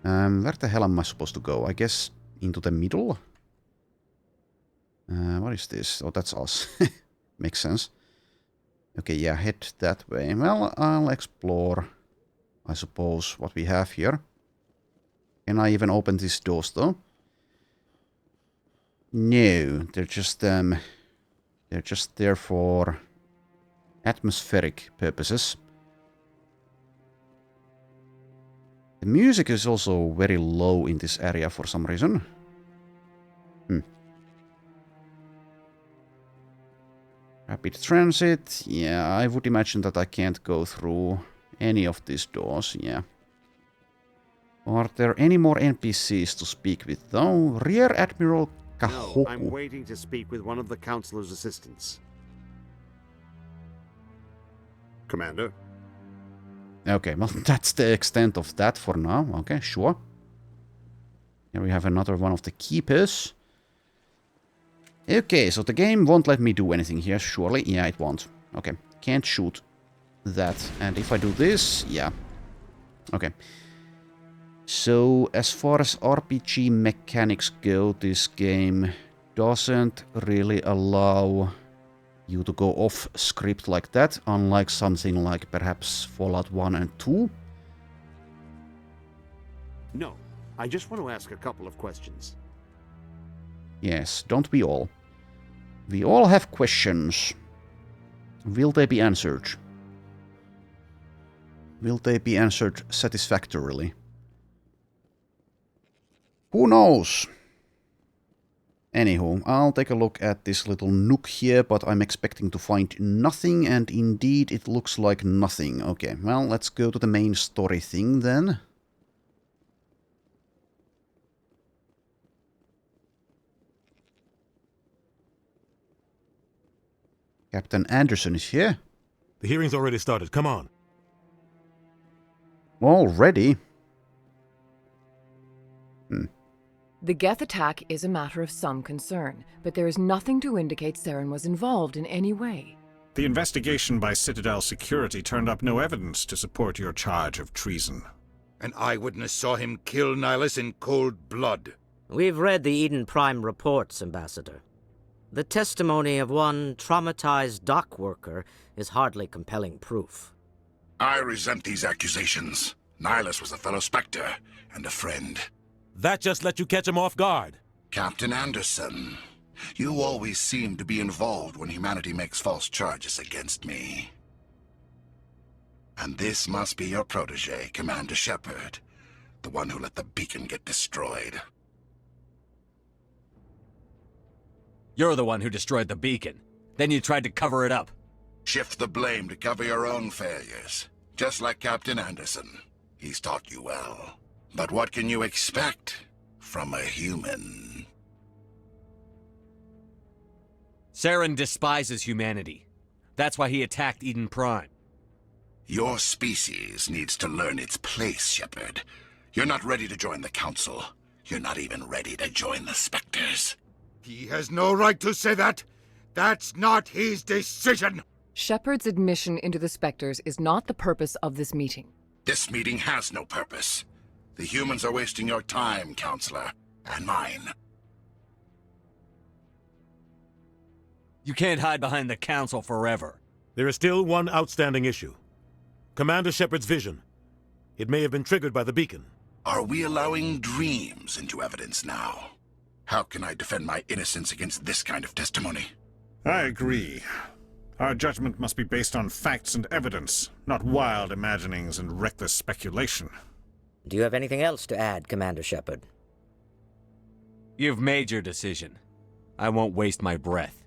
Where the hell am I supposed to go? I guess into the middle? What is this? Oh, that's us. Makes sense. Okay, yeah, head that way. Well, I'll explore, I suppose, what we have here. Can I even open these doors, though? No, they're just there for atmospheric purposes. The music is also very low in this area for some reason. Rapid transit. Yeah, I would imagine that I can't go through any of these doors. Yeah. Are there any more NPCs to speak with, though? Rear Admiral Kahoku. No, I'm waiting to speak with one of the Councilor's assistants. Commander? Okay, well, that's the extent of that for now. Okay, sure. Here we have another one of the keepers. Okay, so the game won't let me do anything here, surely. Yeah, it won't. Okay, can't shoot that. And if I do this, yeah. Okay. So, as far as RPG mechanics go, this game doesn't really allow you to go off script like that, unlike something like perhaps Fallout 1 and 2. No, I just want to ask a couple of questions. Yes, don't we all? We all have questions. Will they be answered? Will they be answered satisfactorily? Who knows? Anywho, I'll take a look at this little nook here, but I'm expecting to find nothing, and indeed it looks like nothing. Okay, well, let's go to the main story thing then. Captain Anderson is here. The hearing's already started. Come on. Already? The Geth attack is a matter of some concern, but there is nothing to indicate Saren was involved in any way. The investigation by Citadel security turned up no evidence to support your charge of treason. An eyewitness saw him kill Nihilus in cold blood. We've read the Eden Prime reports, Ambassador. The testimony of one traumatized dock worker is hardly compelling proof. I resent these accusations. Nihilus was a fellow Spectre and a friend. That just let you catch him off guard. Captain Anderson, you always seem to be involved when humanity makes false charges against me. And this must be your protege, Commander Shepard, the one who let the beacon get destroyed. You're the one who destroyed the beacon. Then you tried to cover it up. Shift the blame to cover your own failures, just like Captain Anderson. He's taught you well. But what can you expect from a human? Saren despises humanity. That's why he attacked Eden Prime. Your species needs to learn its place, Shepard. You're not ready to join the Council. You're not even ready to join the Spectres. He has no right to say that. That's not his decision. Shepard's admission into the Spectres is not the purpose of this meeting. This meeting has no purpose. The humans are wasting your time, Counselor, and mine. You can't hide behind the Council forever. There is still one outstanding issue. Commander Shepard's vision. It may have been triggered by the beacon. Are we allowing dreams into evidence now? How can I defend my innocence against this kind of testimony? I agree. Our judgment must be based on facts and evidence, not wild imaginings and reckless speculation. Do you have anything else to add, Commander Shepard? You've made your decision. I won't waste my breath.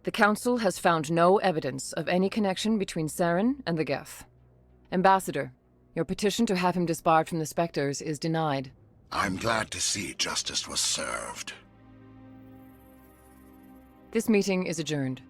The Council has found no evidence of any connection between Saren and the Geth. Ambassador, your petition to have him disbarred from the Spectres is denied. I'm glad to see justice was served. This meeting is adjourned.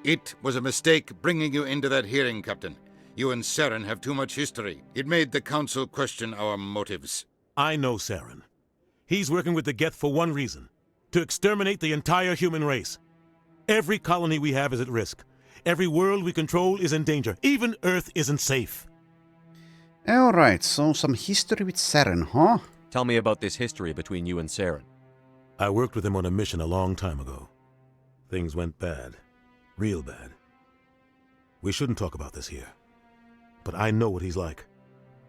It was a mistake bringing you into that hearing, Captain. You and Saren have too much history. It made the Council question our motives. I know Saren. He's working with the Geth for one reason: to exterminate the entire human race. Every colony we have is at risk. Every world we control is in danger. Even Earth isn't safe. Alright, so some history with Saren, huh? Tell me about this history between you and Saren. I worked with him on a mission a long time ago. Things went bad. Real bad. We shouldn't talk about this here. But I know what he's like.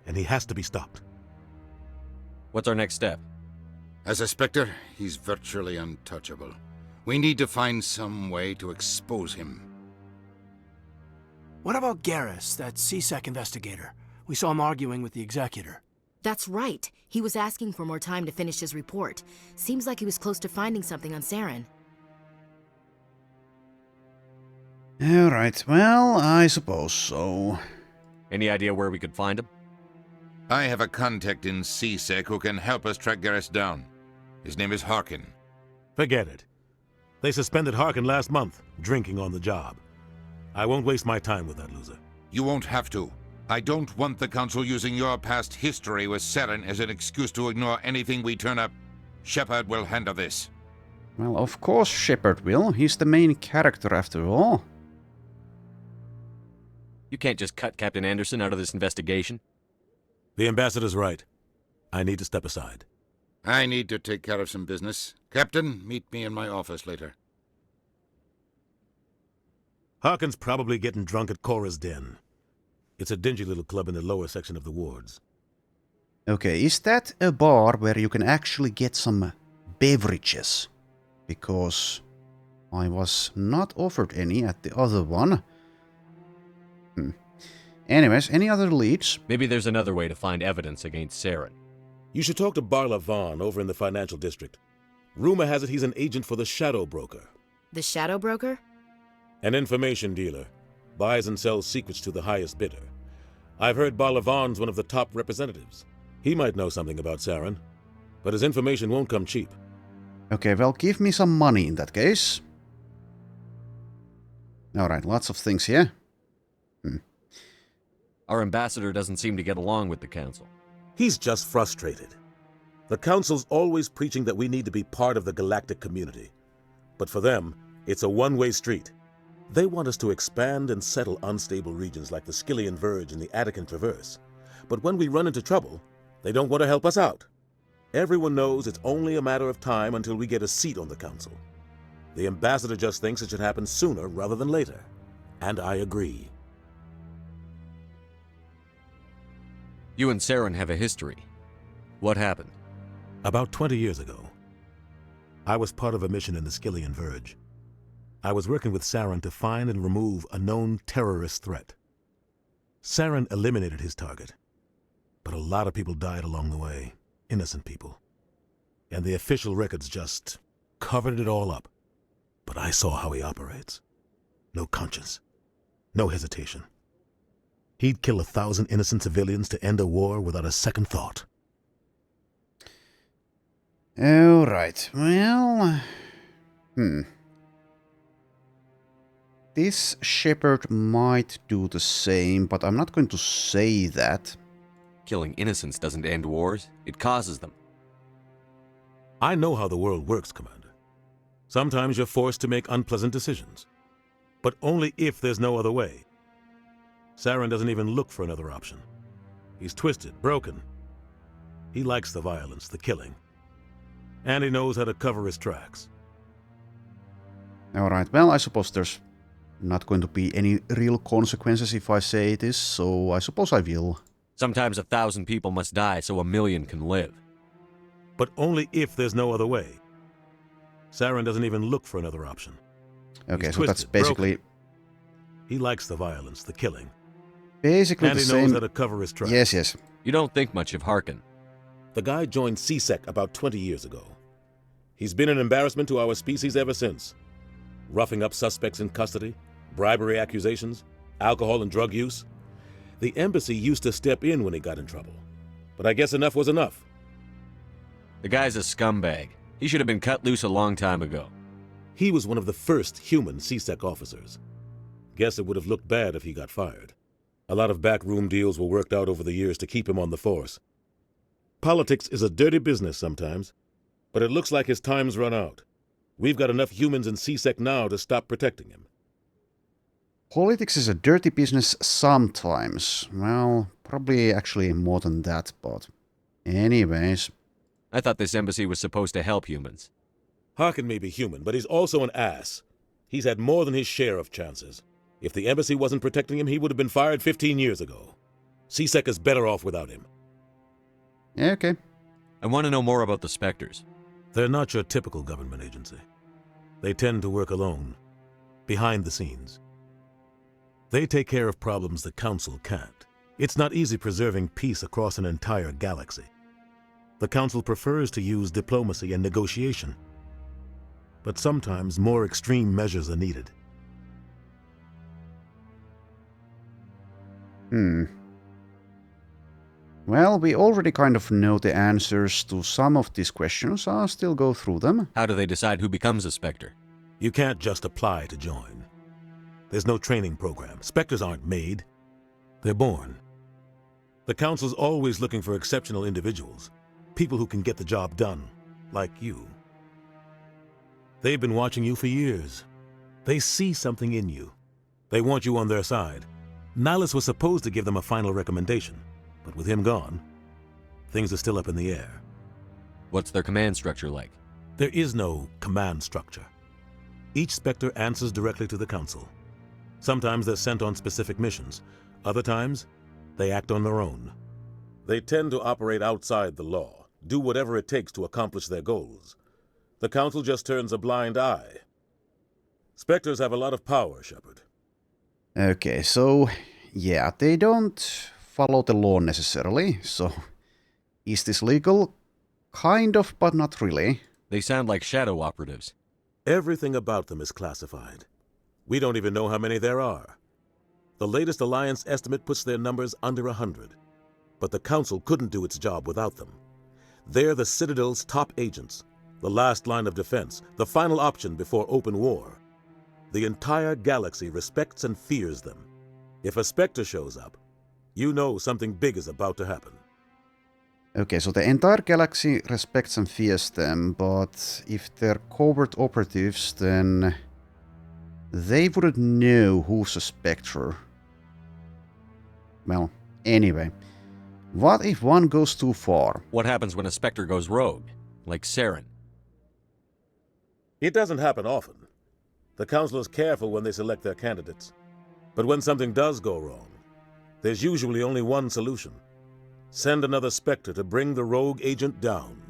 And he has to be stopped. What's our next step? As a Spectre, he's virtually untouchable. We need to find some way to expose him. What about Garrus, that CSEC investigator? We saw him arguing with the Executor. That's right. He was asking for more time to finish his report. Seems like he was close to finding something on Saren. Alright, well, I suppose so. Any idea where we could find him? I have a contact in CSEC who can help us track Garrus down. His name is Harkin. Forget it. They suspended Harkin last month, drinking on the job. I won't waste my time with that loser. You won't have to. I don't want the Council using your past history with Saren as an excuse to ignore anything we turn up. Shepard will handle this. Well, of course Shepard will. He's the main character after all. You can't just cut Captain Anderson out of this investigation. The Ambassador's right. I need to step aside. I need to take care of some business. Captain, meet me in my office later. Harkin's probably getting drunk at Cora's Den. It's a dingy little club in the lower section of the wards. Okay, is that a bar where you can actually get some beverages? Because I was not offered any at the other one. Anyways, any other leads? Maybe there's another way to find evidence against Saren. You should talk to Barla Vaughn over in the financial district. Rumor has it he's an agent for the Shadow Broker. The Shadow Broker? An information dealer. Buys and sells secrets to the highest bidder. I've heard Barla Vaughn's one of the top representatives. He might know something about Saren, but his information won't come cheap. Okay, well, give me some money in that case. Alright, lots of things here. Our ambassador doesn't seem to get along with the Council. He's just frustrated. The Council's always preaching that we need to be part of the galactic community. But for them, it's a one-way street. They want us to expand and settle unstable regions like the Skillian Verge and the Attican Traverse. But when we run into trouble, they don't want to help us out. Everyone knows it's only a matter of time until we get a seat on the Council. The Ambassador just thinks it should happen sooner rather than later. And I agree. You and Saren have a history. What happened? About 20 years ago, I was part of a mission in the Skillian Verge. I was working with Saren to find and remove a known terrorist threat. Saren eliminated his target, but a lot of people died along the way, innocent people. And the official records just covered it all up. But I saw how he operates. No conscience, no hesitation. He'd kill 1,000 innocent civilians to end a war without a second thought. Alright, well... This Shepard might do the same, but I'm not going to say that. Killing innocents doesn't end wars, it causes them. I know how the world works, Commander. Sometimes you're forced to make unpleasant decisions. But only if there's no other way. Saren doesn't even look for another option. He's twisted, broken. He likes the violence, the killing. And he knows how to cover his tracks. Alright, well, I suppose there's not going to be any real consequences if I say this, so I suppose I will. Sometimes 1,000 people must die so 1,000,000 can live. But only if there's no other way. Saren doesn't even look for another option. Okay, He's so that's basically... broken. He likes the violence, the killing. Basically and the he same... knows how to cover his tracks. Yes, yes. You don't think much of Harkin. The guy joined CSEC about 20 years ago. He's been an embarrassment to our species ever since. Roughing up suspects in custody, bribery accusations, alcohol and drug use. The embassy used to step in when he got in trouble. But I guess enough was enough. The guy's a scumbag. He should have been cut loose a long time ago. He was one of the first human CSEC officers. Guess it would have looked bad if he got fired. A lot of backroom deals were worked out over the years to keep him on the force. Politics is a dirty business sometimes, but it looks like his time's run out. We've got enough humans in CSEC now to stop protecting him. Politics is a dirty business sometimes. Well, probably actually more than that, but... Anyways... I thought this embassy was supposed to help humans. Harkin may be human, but he's also an ass. He's had more than his share of chances. If the embassy wasn't protecting him, he would have been fired 15 years ago. CSEC is better off without him. Yeah, okay. I want to know more about the Spectres. They're not your typical government agency. They tend to work alone, behind the scenes. They take care of problems the Council can't. It's not easy preserving peace across an entire galaxy. The Council prefers to use diplomacy and negotiation. But sometimes more extreme measures are needed. Well, we already kind of know the answers to some of these questions. I'll still go through them. How do they decide who becomes a Spectre? You can't just apply to join. There's no training program. Spectres aren't made. They're born. The Council's always looking for exceptional individuals. People who can get the job done, like you. They've been watching you for years. They see something in you. They want you on their side. Nihilus was supposed to give them a final recommendation, but with him gone, things are still up in the air. What's their command structure like? There is no command structure. Each Spectre answers directly to the Council. Sometimes they're sent on specific missions. Other times, they act on their own. They tend to operate outside the law, do whatever it takes to accomplish their goals. The Council just turns a blind eye. Spectres have a lot of power, Shepard. Okay, so, yeah, they don't follow the law necessarily, so... Is this legal? Kind of, but not really. They sound like shadow operatives. Everything about them is classified. We don't even know how many there are. The latest Alliance estimate puts their numbers under 100. But the Council couldn't do its job without them. They're the Citadel's top agents, the last line of defense, the final option before open war. The entire galaxy respects and fears them. If a Spectre shows up, you know something big is about to happen. Okay, so the entire galaxy respects and fears them, but if they're covert operatives, then they wouldn't know who's a Spectre. Well, anyway. What if one goes too far? What happens when a Spectre goes rogue, like Saren? It doesn't happen often. The Council is careful when they select their candidates. But when something does go wrong, there's usually only one solution. Send another Spectre to bring the rogue agent down.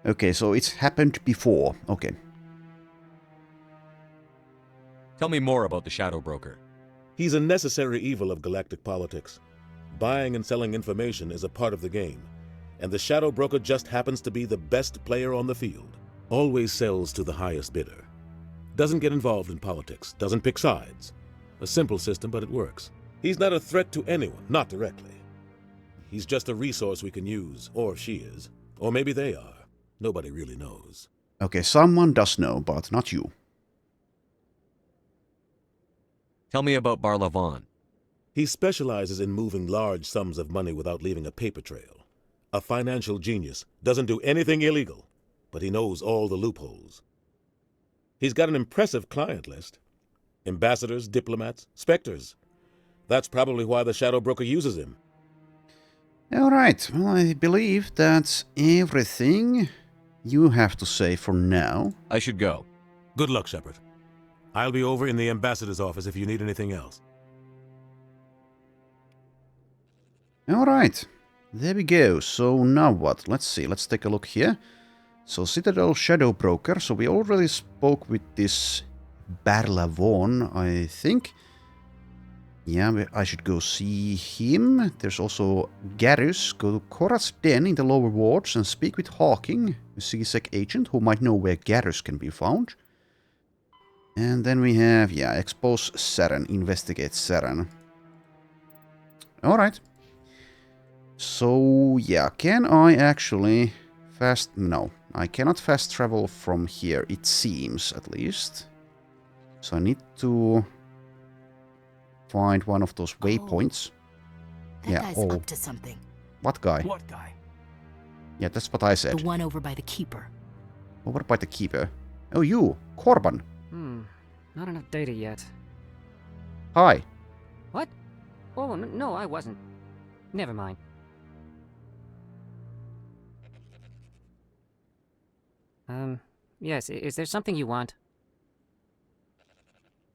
Okay, so it's happened before. Okay. Tell me more about the Shadow Broker. He's a necessary evil of galactic politics. Buying and selling information is a part of the game, and the Shadow Broker just happens to be the best player on the field. Always sells to the highest bidder. Doesn't get involved in politics, doesn't pick sides. A simple system, but it works. He's not a threat to anyone, not directly. He's just a resource we can use, or she is. Or maybe they are. Nobody really knows. Okay, someone does know, but not you. Tell me about Barlavon. He specializes in moving large sums of money without leaving a paper trail. A financial genius, doesn't do anything illegal, but he knows all the loopholes. He's got an impressive client list. Ambassadors, diplomats, Spectres. That's probably why the Shadow Broker uses him. Alright, well, I believe that's everything you have to say for now. I should go. Good luck, Shepard. I'll be over in the ambassador's office if you need anything else. Alright, there we go. So now what? Let's see, let's take a look here. So Citadel Shadow Broker, so we already spoke with this Barla Vaughn, I think. Yeah, I should go see him. There's also Garrus. Go to Kora's den in the lower wards and speak with Hawking, a CSEC agent who might know where Garrus can be found. And then we have, yeah, expose Saren, investigate Saren. Alright. So, yeah, can I actually no, I cannot fast travel from here, it seems, at least. So I need to find one of those waypoints. That guy's up to something. What guy? What guy? Yeah, that's what I said. The one over by the Keeper. Over by the Keeper? Oh, you, Korban. Not enough data yet. Hi. What? Oh, no, I wasn't. Never mind. Yes, is there something you want?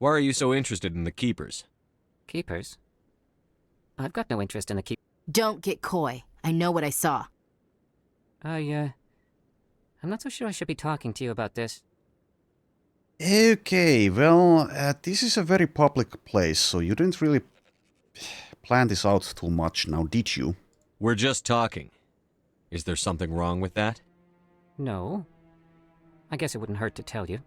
Why are you so interested in the Keepers? Keepers? I've got no interest in the Keepers. Don't get coy. I know what I saw. I'm not so sure I should be talking to you about this. Okay, well, this is a very public place, so you didn't really plan this out too much now, did you? We're just talking. Is there something wrong with that? No. I guess it wouldn't hurt to tell you.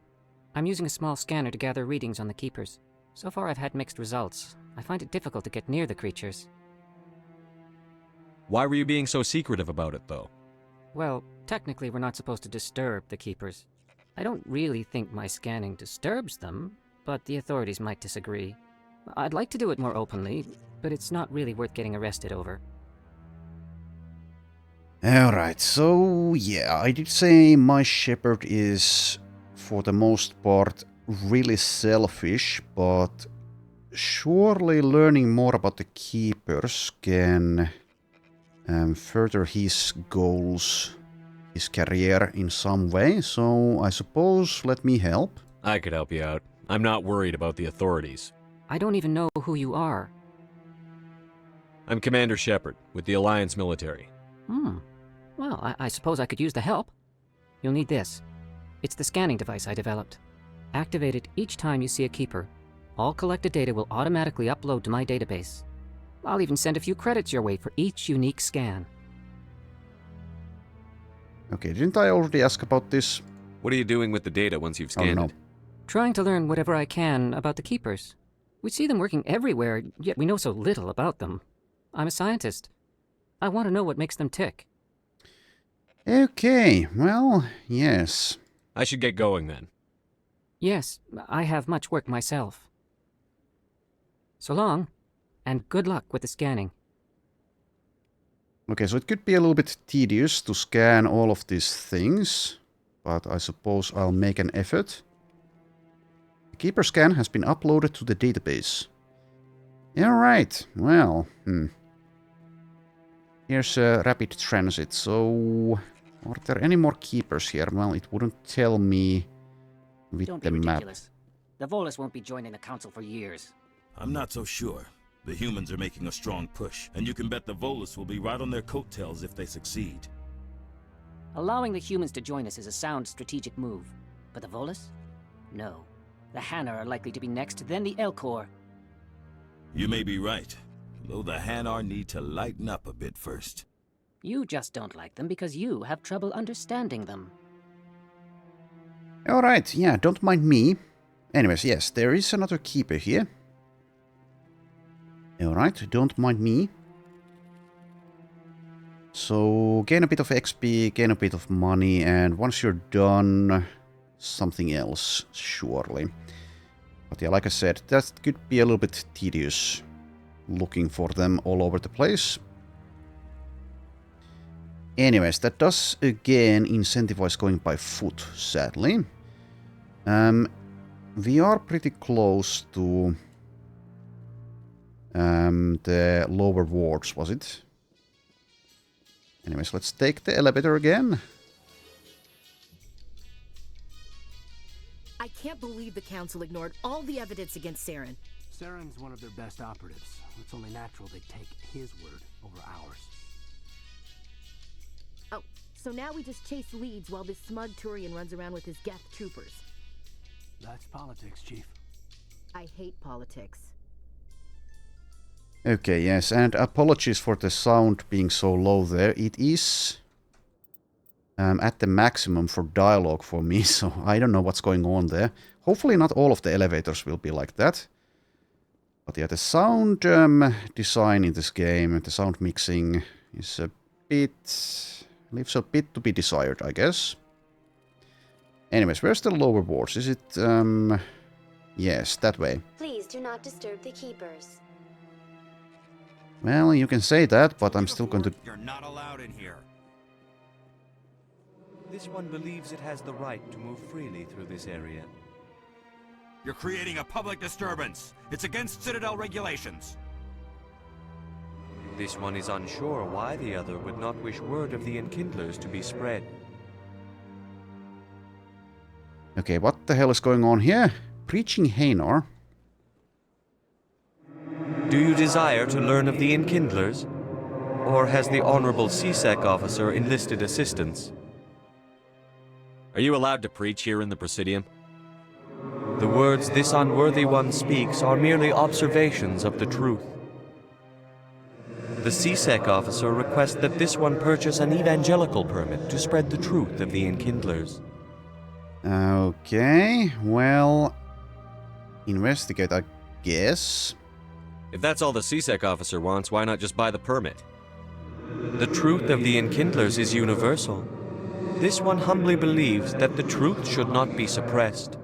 I'm using a small scanner to gather readings on the Keepers. So far I've had mixed results. I find it difficult to get near the creatures. Why were you being so secretive about it, though? Well, technically we're not supposed to disturb the Keepers. I don't really think my scanning disturbs them, but the authorities might disagree. I'd like to do it more openly, but it's not really worth getting arrested over. Alright, so yeah, I did say my Shepard is, for the most part, really selfish, but surely learning more about the Keepers can further his goals, his career in some way, so I suppose let me help. I could help you out. I'm not worried about the authorities. I don't even know who you are. I'm Commander Shepard, with the Alliance military. Well, I suppose I could use the help. You'll need this. It's the scanning device I developed. Activate it each time you see a Keeper. All collected data will automatically upload to my database. I'll even send a few credits your way for each unique scan. Okay, didn't I already ask about this? What are you doing with the data once you've scanned it? Trying to learn whatever I can about the Keepers. We see them working everywhere, yet we know so little about them. I'm a scientist. I want to know what makes them tick. Okay, well, yes. I should get going then. Yes, I have much work myself. So long, and good luck with the scanning. Okay, so it could be a little bit tedious to scan all of these things, but I suppose I'll make an effort. The Keeper scan has been uploaded to the database. Alright, well, here's a rapid transit, so are there any more Keepers here? Well, it wouldn't tell me with Don't the be map. ridiculous. The Volus won't be joining the Council for years. I'm not so sure. The humans are making a strong push, and you can bet the Volus will be right on their coattails if they succeed. Allowing the humans to join us is a sound strategic move. But the Volus? No. The Hanar are likely to be next, then the Elcor. You may be right, though the Hanar need to lighten up a bit first. You just don't like them because you have trouble understanding them. Alright, yeah, don't mind me. Anyways, yes, there is another Keeper here. Alright, don't mind me. So, gain a bit of XP, gain a bit of money, and once you're done, something else, surely. But yeah, like I said, that could be a little bit tedious, looking for them all over the place. Anyways, that does again incentivize going by foot, sadly. We are pretty close to the lower wards, was it? Anyways, let's take the elevator again. I can't believe the Council ignored all the evidence against Saren. Saren's one of their best operatives. It's only natural they take his word over ours. Oh, so now we just chase leads while this smug Turian runs around with his Geth troopers. That's politics, Chief. I hate politics. Okay, yes, and apologies for the sound being so low there. It is at the maximum for dialogue for me, so I don't know what's going on there. Hopefully not all of the elevators will be like that. But yeah, the sound design in this game, the sound mixing is a bit... leaves a bit to be desired, I guess. Anyways, where's the lower wards? Is it... yes, that way. Please do not disturb the keepers. Well, you can say that, but I'm still going to... You're not allowed in here. This one believes it has the right to move freely through this area. You're creating a public disturbance. It's against Citadel regulations. This one is unsure why the other would not wish word of the Enkindlers to be spread. Okay, what the hell is going on here? Preaching Hanar. Do you desire to learn of the Enkindlers? Or has the Honorable CSEC officer enlisted assistance? Are you allowed to preach here in the Presidium? The words this unworthy one speaks are merely observations of the truth. The CSEC officer requests that this one purchase an evangelical permit to spread the truth of the Enkindlers. Okay, well... investigate, I guess. If that's all the CSEC officer wants, why not just buy the permit? The truth of the Enkindlers is universal. This one humbly believes that the truth should not be suppressed.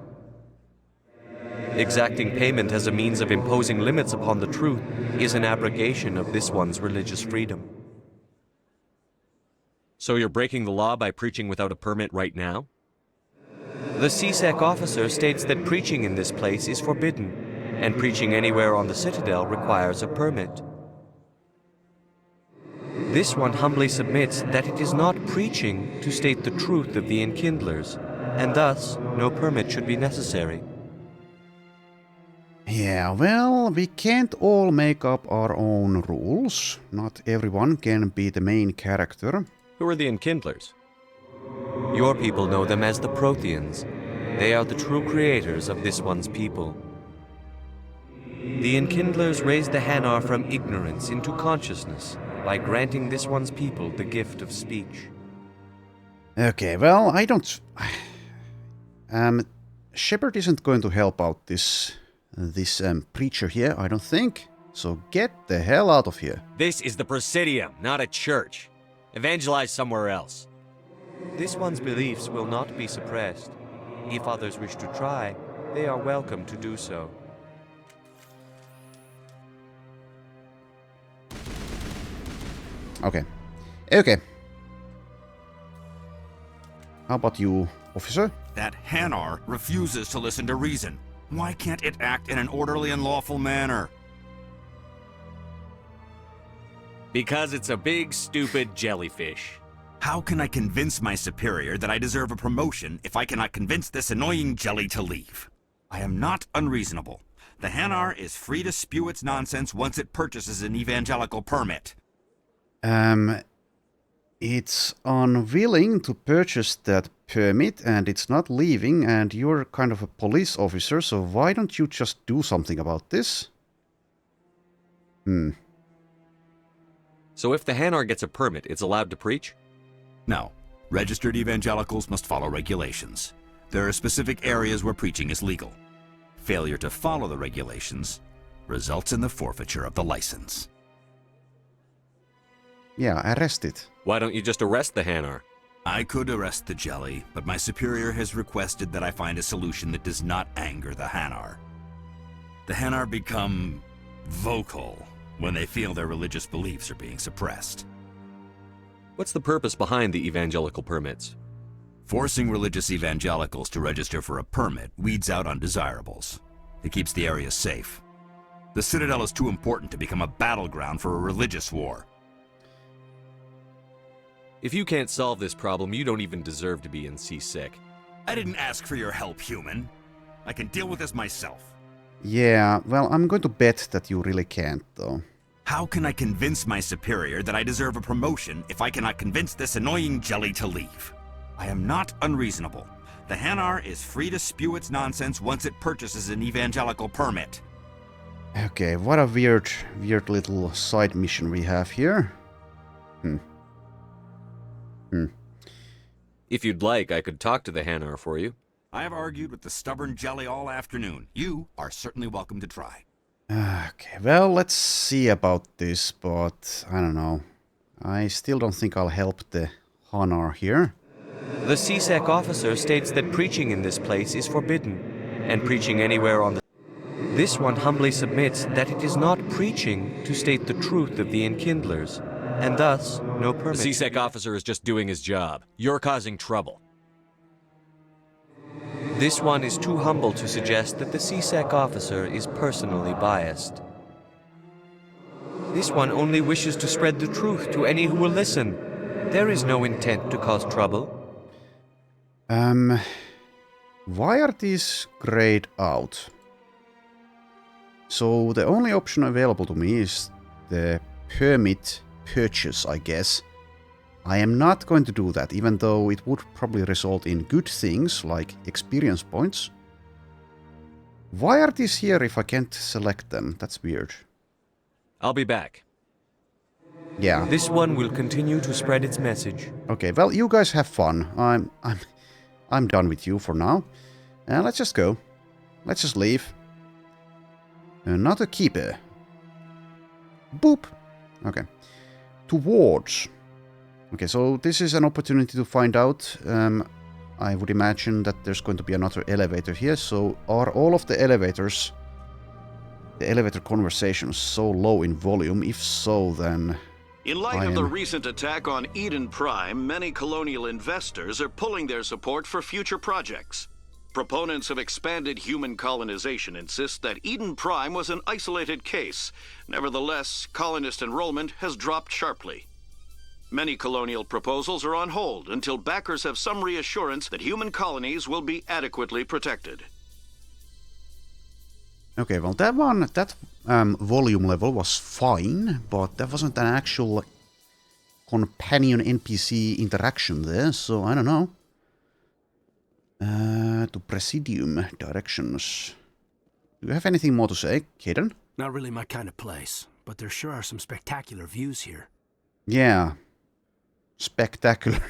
Exacting payment as a means of imposing limits upon the truth is an abrogation of this one's religious freedom. So you're breaking the law by preaching without a permit right now? The CSEC officer states that preaching in this place is forbidden, and preaching anywhere on the Citadel requires a permit. This one humbly submits that it is not preaching to state the truth of the Enkindlers, and thus no permit should be necessary. Yeah, well, we can't all make up our own rules. Not everyone can be the main character. Who are the Enkindlers? Your people know them as the Protheans. They are the true creators of this one's people. The Enkindlers raised the Hanar from ignorance into consciousness by granting this one's people the gift of speech. Okay, well, I don't... Shepard isn't going to help out this preacher here, I don't think. So get the hell out of here. This is the Presidium, not a church. Evangelize somewhere else. This one's beliefs will not be suppressed. If others wish to try, they are welcome to do so. Okay. Okay. How about you, officer? That Hanar refuses to listen to reason. Why can't it act in an orderly and lawful manner? Because it's a big, stupid jellyfish. How can I convince my superior that I deserve a promotion if I cannot convince this annoying jelly to leave? I am not unreasonable. The Hanar is free to spew its nonsense once it purchases an evangelical permit. It's unwilling to purchase that permit and it's not leaving, and you're kind of a police officer, so why don't you just do something about this? So if the Hanar gets a permit, it's allowed to preach? No. Registered evangelicals must follow regulations. There are specific areas where preaching is legal. Failure to follow the regulations results in the forfeiture of the license. Yeah, arrest it. Why don't you just arrest the Hanar? I could arrest the jelly, but my superior has requested that I find a solution that does not anger the Hanar. The Hanar become vocal when they feel their religious beliefs are being suppressed. What's the purpose behind the evangelical permits? Forcing religious evangelicals to register for a permit weeds out undesirables. It keeps the area safe. The Citadel is too important to become a battleground for a religious war. If you can't solve this problem, you don't even deserve to be in CSEC. I didn't ask for your help, human. I can deal with this myself. Yeah, well, I'm going to bet that you really can't, though. How can I convince my superior that I deserve a promotion if I cannot convince this annoying jelly to leave? I am not unreasonable. The Hanar is free to spew its nonsense once it purchases an evangelical permit. Okay, what a weird little side mission we have here. If you'd like, I could talk to the Hanar for you. I have argued with the stubborn jelly all afternoon. You are certainly welcome to try. Okay, well, let's see about this, but I don't know. I still don't think I'll help the Hanar here. The CSEC officer states that preaching in this place is forbidden, and preaching anywhere on the... This one humbly submits that it is not preaching to state the truth of the enkindlers, and thus no permit. The CSEC officer is just doing his job. You're causing trouble. This one is too humble to suggest that the CSEC officer is personally biased. This one only wishes to spread the truth to any who will listen. There is no intent to cause trouble. Why are these grayed out? So the only option available to me is the permit purchase, I guess. I am not going to do that, even though it would probably result in good things like experience points. Why are these here if I can't select them? That's weird. I'll be back. Yeah. This one will continue to spread its message. Okay, well, you guys have fun. I'm done with you for now. Let's just go. Let's just leave. Not a keeper. Boop. Okay. Towards. Okay, so this is an opportunity to find out. I would imagine that there's going to be another elevator here. So are all of the elevators, the elevator conversations, so low in volume? If so, then... In light of the recent attack on Eden Prime, many colonial investors are pulling their support for future projects. Proponents of expanded human colonization insist that Eden Prime was an isolated case. Nevertheless, colonist enrollment has dropped sharply. Many colonial proposals are on hold until backers have some reassurance that human colonies will be adequately protected. Okay, well that volume level was fine, but there wasn't an actual companion NPC interaction there, so I don't know. To Presidium directions. Do you have anything more to say, Caden? Not really my kind of place, but there sure are some spectacular views here. Yeah. Spectacular.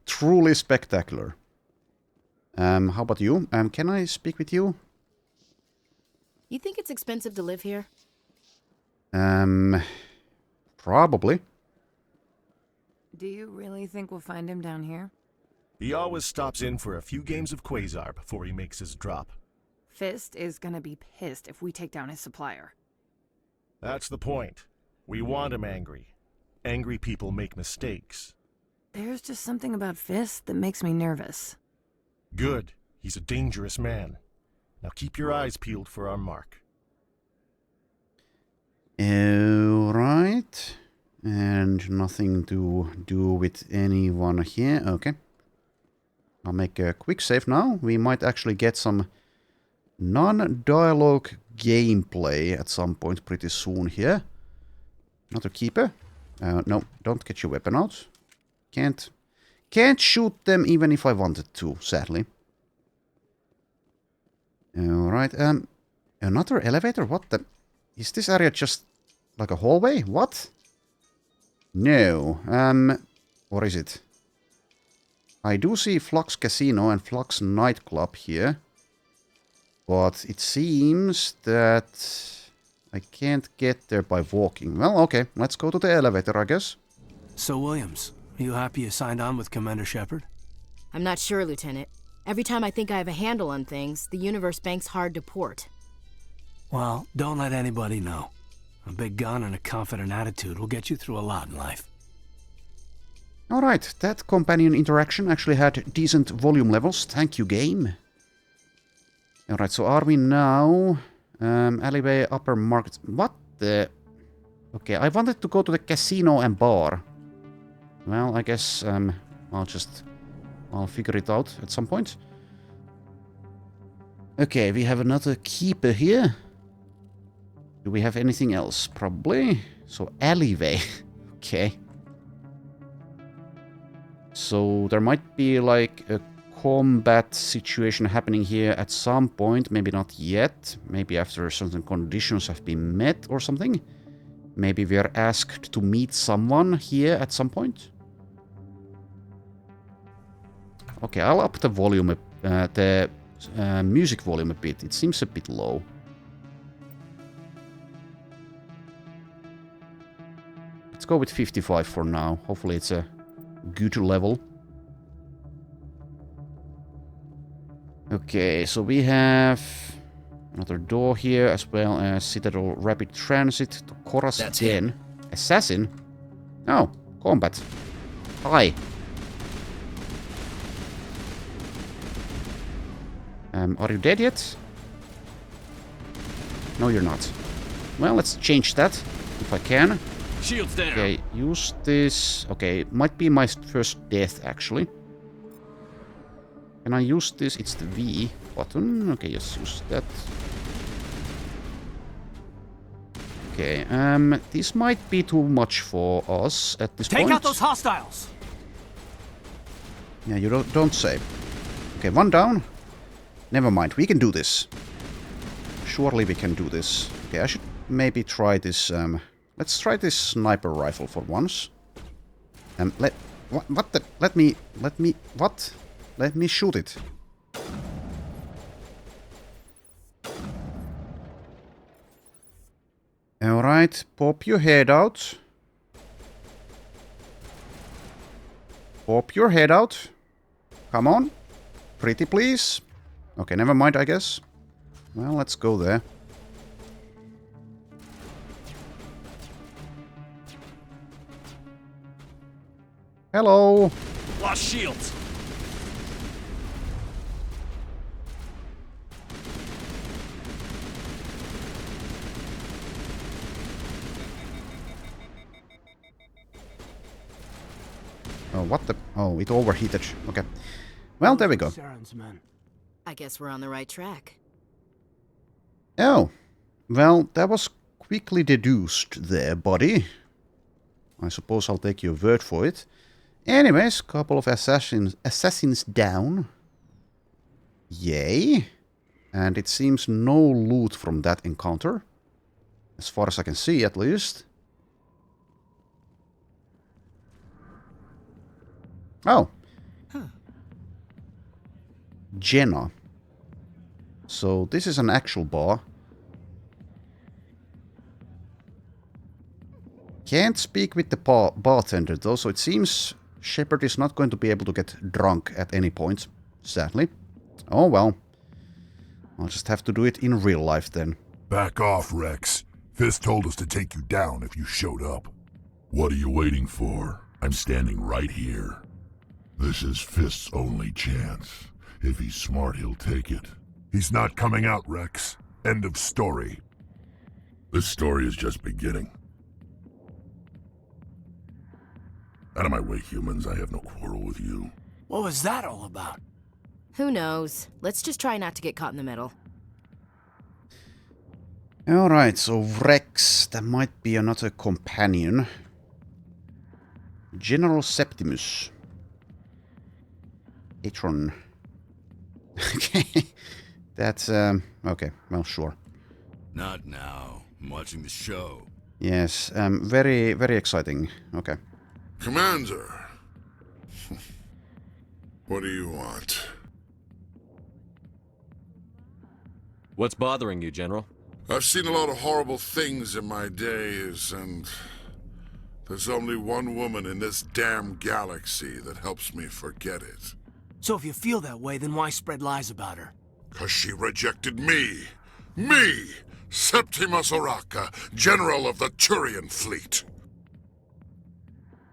Truly spectacular. How about you? Can I speak with you? You think it's expensive to live here? Probably. Do you really think we'll find him down here? He always stops in for a few games of Quasar before he makes his drop. Fist is gonna be pissed if we take down his supplier. That's the point. We want him angry. Angry people make mistakes. There's just something about Fist that makes me nervous. Good. He's a dangerous man. Now keep your eyes peeled for our mark. Alright. And nothing to do with anyone here. Okay. I'll make a quick save now. We might actually get some non-dialogue gameplay at some point pretty soon here. Not a keeper. No, don't get your weapon out. Can't shoot them even if I wanted to, sadly. Alright, another elevator? What the... Is this area just like a hallway? What? No, what is it? I do see Flux Casino and Flux Nightclub here. But it seems that I can't get there by walking. Well, okay, let's go to the elevator, I guess. So, Williams, are you happy you signed on with Commander Shepard? I'm not sure, Lieutenant. Every time I think I have a handle on things, the universe bank's hard to port. Well, don't let anybody know. A big gun and a confident attitude will get you through a lot in life. Alright, that companion interaction actually had decent volume levels. Thank you, game. Alright, so are we now... alleyway, upper market... What the... Okay, I wanted to go to the casino and bar. Well, I guess I'll figure it out at some point. Okay, we have another keeper here. Do we have anything else? Probably. So, alleyway. Okay. So, there might be like a combat situation happening here at some point. Maybe not yet. Maybe after certain conditions have been met or something. Maybe we are asked to meet someone here at some point. Okay, I'll up the volume, music volume a bit. It seems a bit low. Let's go with 55 for now. Hopefully it's a good level. Okay, so we have another door here, as well as Citadel Rapid Transit to Kora's Den. Assassin? Oh, combat. Hi. Are you dead yet? No, you're not. Well, let's change that, if I can. Shields down. Okay, use this. Okay, it might be my first death, actually. Can I use this? It's the V button. Okay, just use that. Okay, this might be too much for us at this point. Take out those hostiles! Yeah, you don't say. Okay, one down. Never mind, we can do this. Surely we can do this. Okay, I should maybe try this, let's try this sniper rifle for once. Let me shoot it. Alright, pop your head out. Pop your head out. Come on. Pretty please. Okay, never mind, I guess. Well, let's go there. Hello. Lost shields. Oh, what the? Oh, it overheated. Okay. Well, there we go. I guess we're on the right track. Oh. Well, that was quickly deduced there, buddy. I suppose I'll take your word for it. Anyways, couple of assassins down. Yay. And it seems no loot from that encounter. As far as I can see, at least. Oh. Huh. Jenna. So this is an actual bar. Can't speak with the bartender though, so it seems Shepard is not going to be able to get drunk at any point, sadly. Oh well. I'll just have to do it in real life then. Back off, Rex. Fist told us to take you down if you showed up. What are you waiting for? I'm standing right here. This is Fist's only chance. If he's smart, he'll take it. He's not coming out, Rex. End of story. This story is just beginning. Out of my way, humans. I have no quarrel with you. What was that all about? Who knows? Let's just try not to get caught in the middle. Alright, so Rex, that might be another companion. General Septimus. Atron. Okay. That's, okay, well, sure. Not now. I'm watching the show. Yes, very, very exciting. Okay. Commander. What do you want? What's bothering you, General? I've seen a lot of horrible things in my days, and there's only one woman in this damn galaxy that helps me forget it. So if you feel that way, then why spread lies about her? 'Cause she rejected me! Me! Septimus Oraka, General of the Turian Fleet!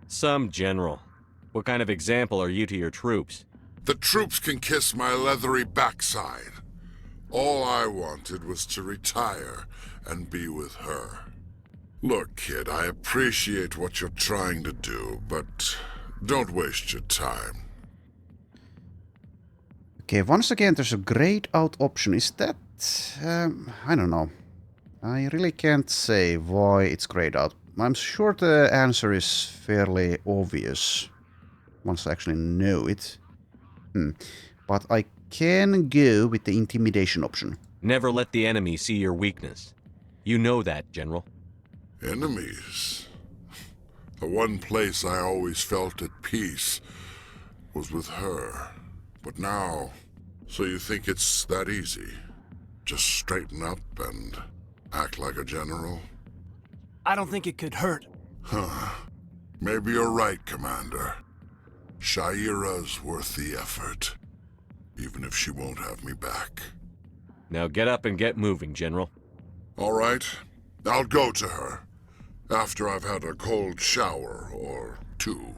Some general. What kind of example are you to your troops? The troops can kiss my leathery backside. All I wanted was to retire and be with her. Look, kid, I appreciate what you're trying to do, but don't waste your time. Okay, once again, there's a grayed out option. Is that... I don't know. I really can't say why it's grayed out. I'm sure the answer is fairly obvious once I actually know it. But I can go with the intimidation option. Never let the enemy see your weakness. You know that, General. Enemies? The one place I always felt at peace was with her. But now, so you think it's that easy? Just straighten up and act like a general? I don't think it could hurt. Huh. Maybe you're right, Commander. Shaira's worth the effort. Even if she won't have me back. Now get up and get moving, General. All right. I'll go to her. After I've had a cold shower or two.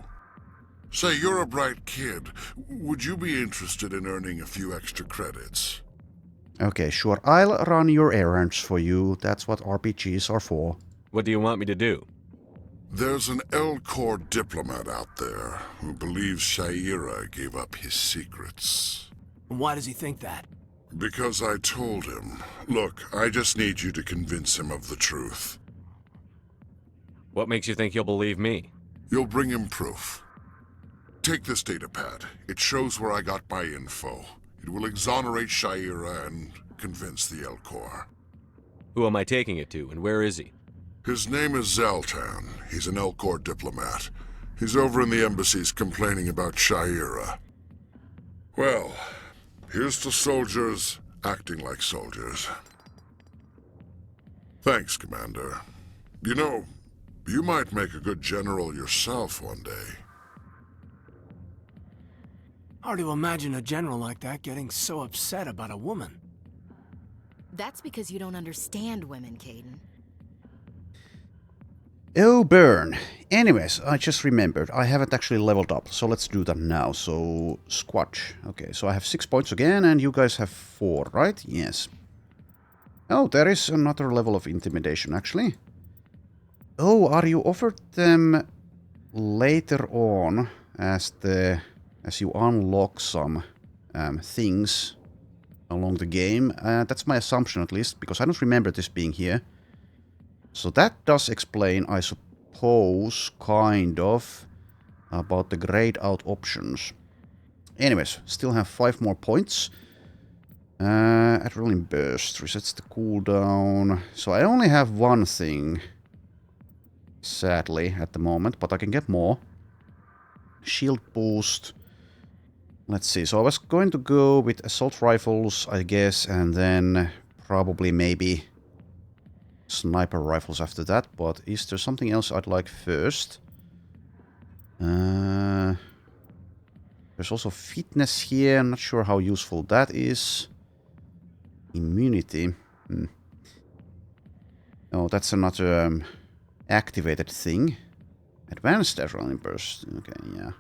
Say, you're a bright kid. Would you be interested in earning a few extra credits? Okay, sure. I'll run your errands for you. That's what RPGs are for. What do you want me to do? There's an L-Corps diplomat out there who believes Shaira gave up his secrets. Why does he think that? Because I told him. Look, I just need you to convince him of the truth. What makes you think he'll believe me? You'll bring him proof. Take this datapad. It shows where I got my info. It will exonerate Shaira and convince the L-Corps. Who am I taking it to, and where is he? His name is Zaltan. He's an L-Corps diplomat. He's over in the embassies complaining about Shaira. Well, here's to soldiers acting like soldiers. Thanks, Commander. You know, you might make a good general yourself one day. Hard to imagine a general like that getting so upset about a woman. That's because you don't understand women, Caden. Oh, burn. Anyways, I just remembered. I haven't actually leveled up, so let's do that now. So, Squatch. Okay, so I have 6 points again, and you guys have 4, right? Yes. Oh, there is another level of intimidation, actually. Oh, are you offered them later on as you unlock some things along the game? That's my assumption, at least, because I don't remember this being here. So that does explain, I suppose, kind of, about the grayed out options. Anyways, still have 5 more points. Adrenaline burst resets the cooldown. So I only have one thing, sadly, at the moment, but I can get more. Shield boost. Let's see, so I was going to go with assault rifles, I guess, and then probably maybe sniper rifles after that, but is there something else I'd like first? There's also fitness here, I'm not sure how useful that is. Immunity. Oh, that's another activated thing. Advanced adrenaline burst. Okay, yeah.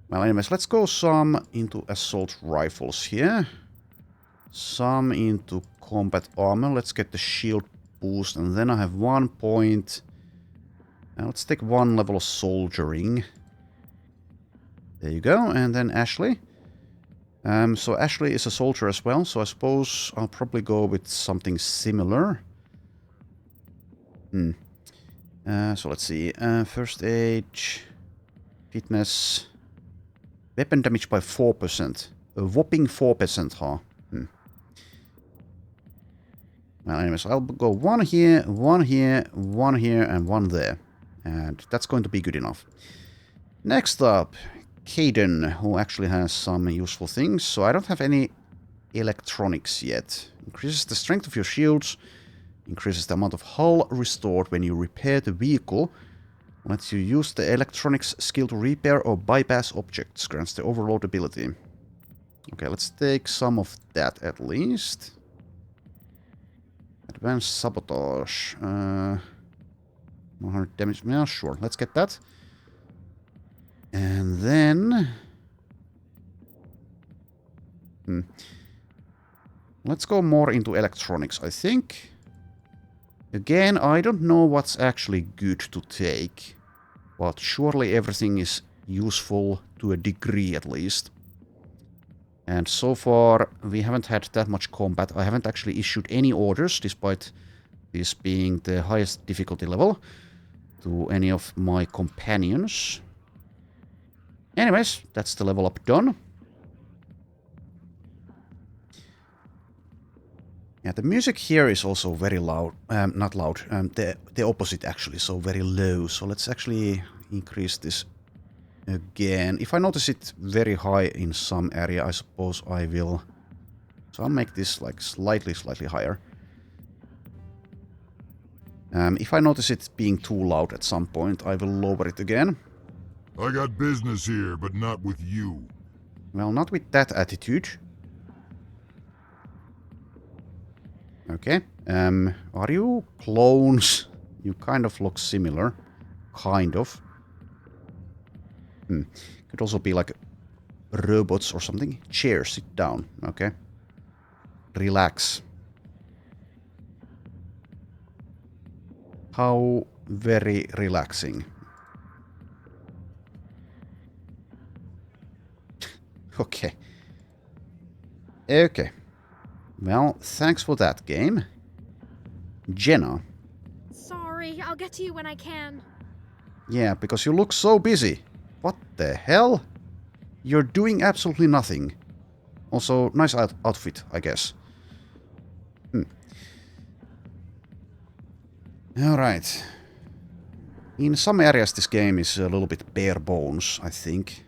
Well, anyways, let's go some into assault rifles here. Some into combat armor. Let's get the shield boost, and then I have 1 point. Now let's take 1 level of soldiering. There you go, and then Ashley. So Ashley is a soldier as well, so I suppose I'll probably go with something similar. So let's see. First aid, fitness, weapon damage by 4%. A whopping 4%, huh? Well, anyways, I'll go 1 here, 1 here, 1 here, and 1 there. And that's going to be good enough. Next up, Caden, who actually has some useful things. So I don't have any electronics yet. Increases the strength of your shields. Increases the amount of hull restored when you repair the vehicle. Lets you use the electronics skill to repair or bypass objects. Grants the overload ability. Okay, let's take some of that at least. Advanced sabotage. 100 damage. Yeah, sure. Let's get that. And then... let's go more into electronics, I think. Again, I don't know what's actually good to take. But surely everything is useful to a degree at least. And so far, we haven't had that much combat. I haven't actually issued any orders, despite this being the highest difficulty level, to any of my companions. Anyways, that's the level up done. Yeah, the music here is also very loud. Not loud. The opposite actually, so very low. So let's actually increase this again. If I notice it very high in some area, I suppose I will. So I'll make this like slightly higher. If I notice it being too loud at some point, I will lower it again. I got business here, but not with you. Well, not with that attitude. Okay. Are you clones? You kind of look similar. Kind of. Could also be like robots or something. Chair, sit down. Okay. Relax. How very relaxing. Okay. Okay. Well, thanks for that game. Jenna. Sorry, I'll get to you when I can. Yeah, because you look so busy. What the hell? You're doing absolutely nothing. Also, nice outfit, I guess. Alright. In some areas this game is a little bit bare bones, I think.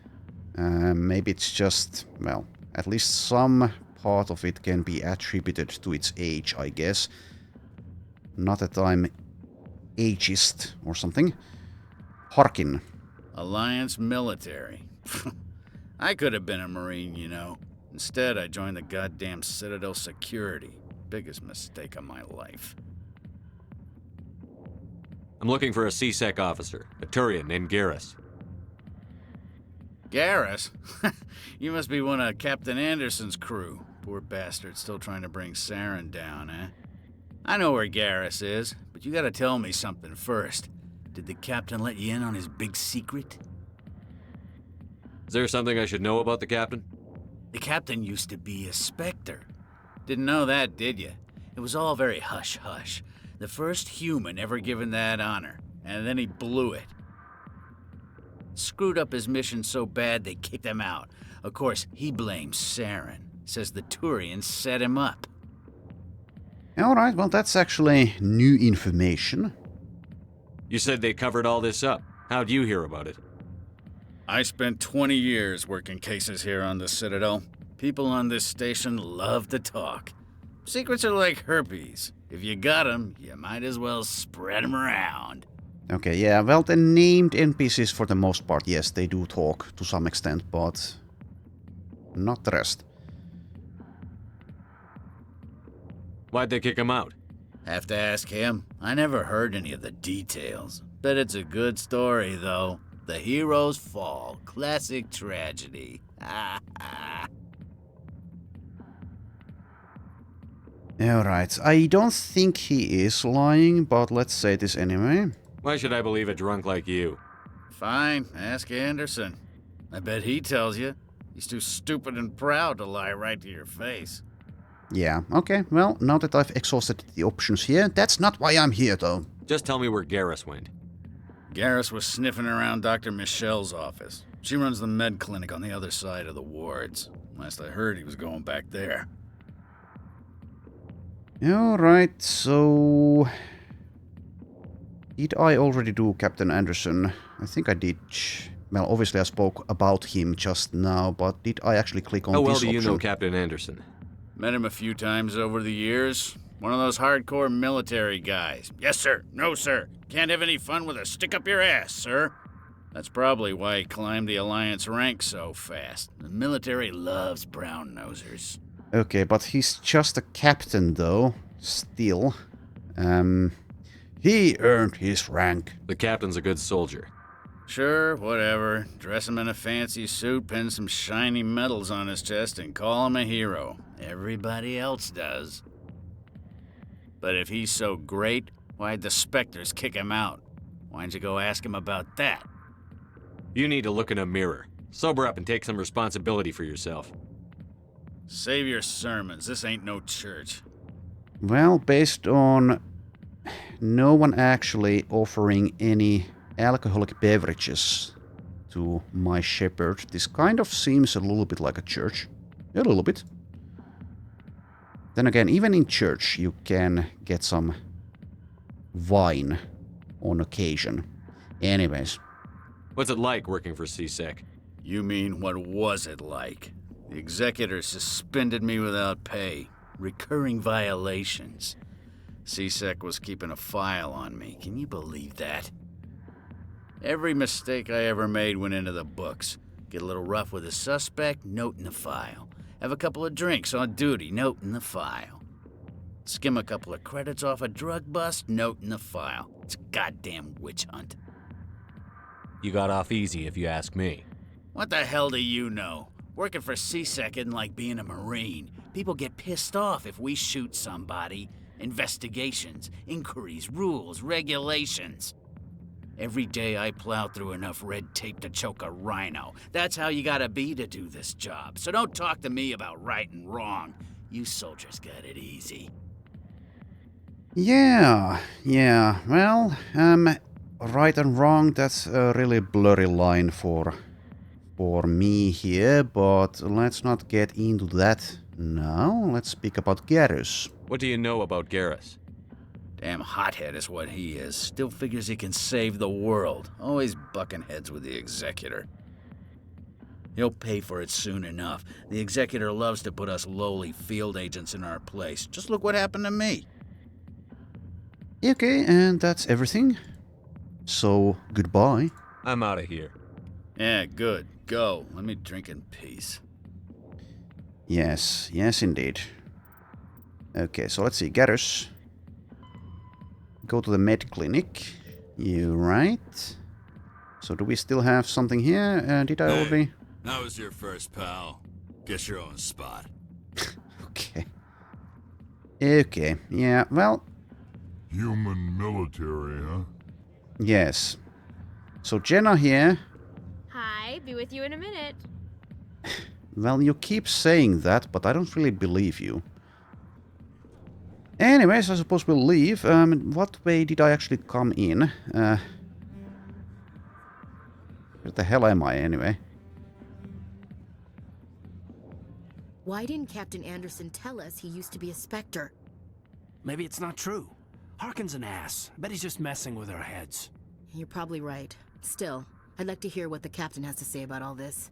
Maybe it's just, well, at least some part of it can be attributed to its age, I guess. Not that I'm ageist or something. Harkin. Alliance military. I could have been a Marine, you know. Instead, I joined the goddamn Citadel security. Biggest mistake of my life. I'm looking for a C-Sec officer, a Turian named Garrus. Garrus? You must be one of Captain Anderson's crew. Poor bastard still trying to bring Saren down, eh? I know where Garrus is, but you gotta tell me something first. Did the captain let you in on his big secret? Is there something I should know about the captain? The captain used to be a Spectre. Didn't know that, did you? It was all very hush-hush. The first human ever given that honor, and then he blew it. Screwed up his mission so bad they kicked him out. Of course, he blames Saren. Says the Turians set him up. Alright, well that's actually new information. You said they covered all this up. How'd you hear about it? I spent 20 years working cases here on the Citadel. People on this station love to talk. Secrets are like herpes. If you got them, you might as well spread them around. Okay, yeah, well, the named NPCs for the most part, yes, they do talk to some extent, but not the rest. Why'd they kick him out? Have to ask him. I never heard any of the details. Bet it's a good story, though. The hero's fall. Classic tragedy. Alright, I don't think he is lying, but let's say this anyway. Why should I believe a drunk like you? Fine, ask Anderson. I bet he tells you. He's too stupid and proud to lie right to your face. Yeah, okay, well, now that I've exhausted the options here, that's not why I'm here, though. Just tell me where Garrus went. Garrus was sniffing around Dr. Michelle's office. She runs the med clinic on the other side of the wards. Last I heard, he was going back there. Alright, so... Did I already do Captain Anderson? I think I did. Well, obviously I spoke about him just now, but did I actually click on this option? How well do you know Captain Anderson? Met him a few times over the years. One of those hardcore military guys. Yes, sir. No, sir. Can't have any fun with a stick up your ass, sir. That's probably why he climbed the Alliance ranks so fast. The military loves brown-nosers. Okay, but he's just a captain, though. Still. He earned his rank. The captain's a good soldier. Sure, whatever. Dress him in a fancy suit, pin some shiny medals on his chest, and call him a hero. Everybody else does. But if he's so great, why'd the Spectres kick him out? Why'd you go ask him about that? You need to look in a mirror. Sober up and take some responsibility for yourself. Save your sermons. This ain't no church. Well, based on no one actually offering any alcoholic beverages to my shepherd, this kind of seems a little bit like a church. A little bit. Then again, even in church you can get some wine on occasion. Anyways. What's it like working for CSEC? You mean, what was it like? The executor suspended me without pay. Recurring violations. CSEC was keeping a file on me. Can you believe that? Every mistake I ever made went into the books. Get a little rough with a suspect, note in the file. Have a couple of drinks on duty, note in the file. Skim a couple of credits off a drug bust, note in the file. It's a goddamn witch hunt. You got off easy, if you ask me. What the hell do you know? Working for CSEC isn't like being a Marine. People get pissed off if we shoot somebody. Investigations, inquiries, rules, regulations. Every day I plow through enough red tape to choke a rhino. That's how you gotta be to do this job. So don't talk to me about right and wrong. You soldiers got it easy. Yeah. Well, right and wrong, that's a really blurry line for me here, but let's not get into that now. Let's speak about Garrus. What do you know about Garrus? Damn hothead is what he is. Still figures he can save the world. Always bucking heads with the executor. He'll pay for it soon enough. The executor loves to put us lowly field agents in our place. Just look what happened to me. Okay, and that's everything. So, goodbye. I'm out of here. Yeah, good. Go. Let me drink in peace. Yes, indeed. Okay, so let's see. Garrus. Go to the med clinic. You right. So do we still have something here? Did I already? That was your first, pal. Guess your own spot. Okay, yeah, well... Human military, huh? Yes. So Jenna here... Hi, be with you in a minute. Well, you keep saying that, but I don't really believe you. Anyways, I suppose we'll leave. What way did I actually come in? Where the hell am I, anyway? Why didn't Captain Anderson tell us he used to be a Spectre? Maybe it's not true. Harkin's an ass. I bet he's just messing with our heads. You're probably right. Still, I'd like to hear what the captain has to say about all this.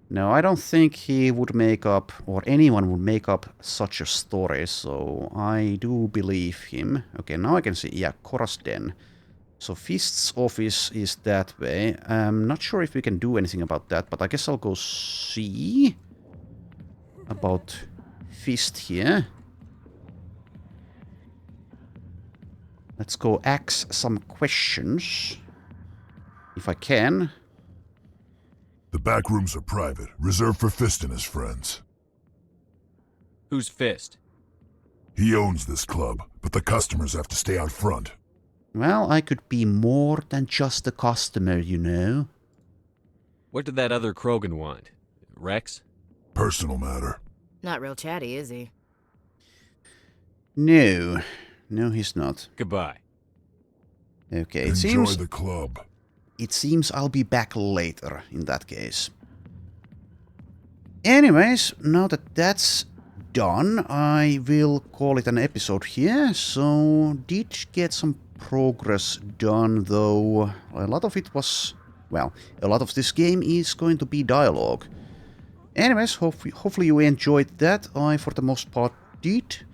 No, I don't think he would make up, or anyone would make up such a story, so I do believe him. Okay, now I can see, yeah, Cora's Den. So Fist's office is that way. I'm not sure if we can do anything about that, but I guess I'll go see about Fist here. Let's go ask some questions, if I can. The back rooms are private, reserved for Fist and his friends. Who's Fist? He owns this club, but the customers have to stay out front. Well, I could be more than just a customer, you know. What did that other Krogan want? Rex? Personal matter. Not real chatty, is he? No. No, he's not. Goodbye. Okay, Enjoy the club. It seems I'll be back later, in that case. Anyways, now that that's done, I will call it an episode here. So, did get some progress done, though a lot of it was... Well, a lot of this game is going to be dialogue. Anyways, hopefully you enjoyed that. I, for the most part, did.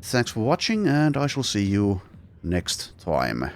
Thanks for watching, and I shall see you next time.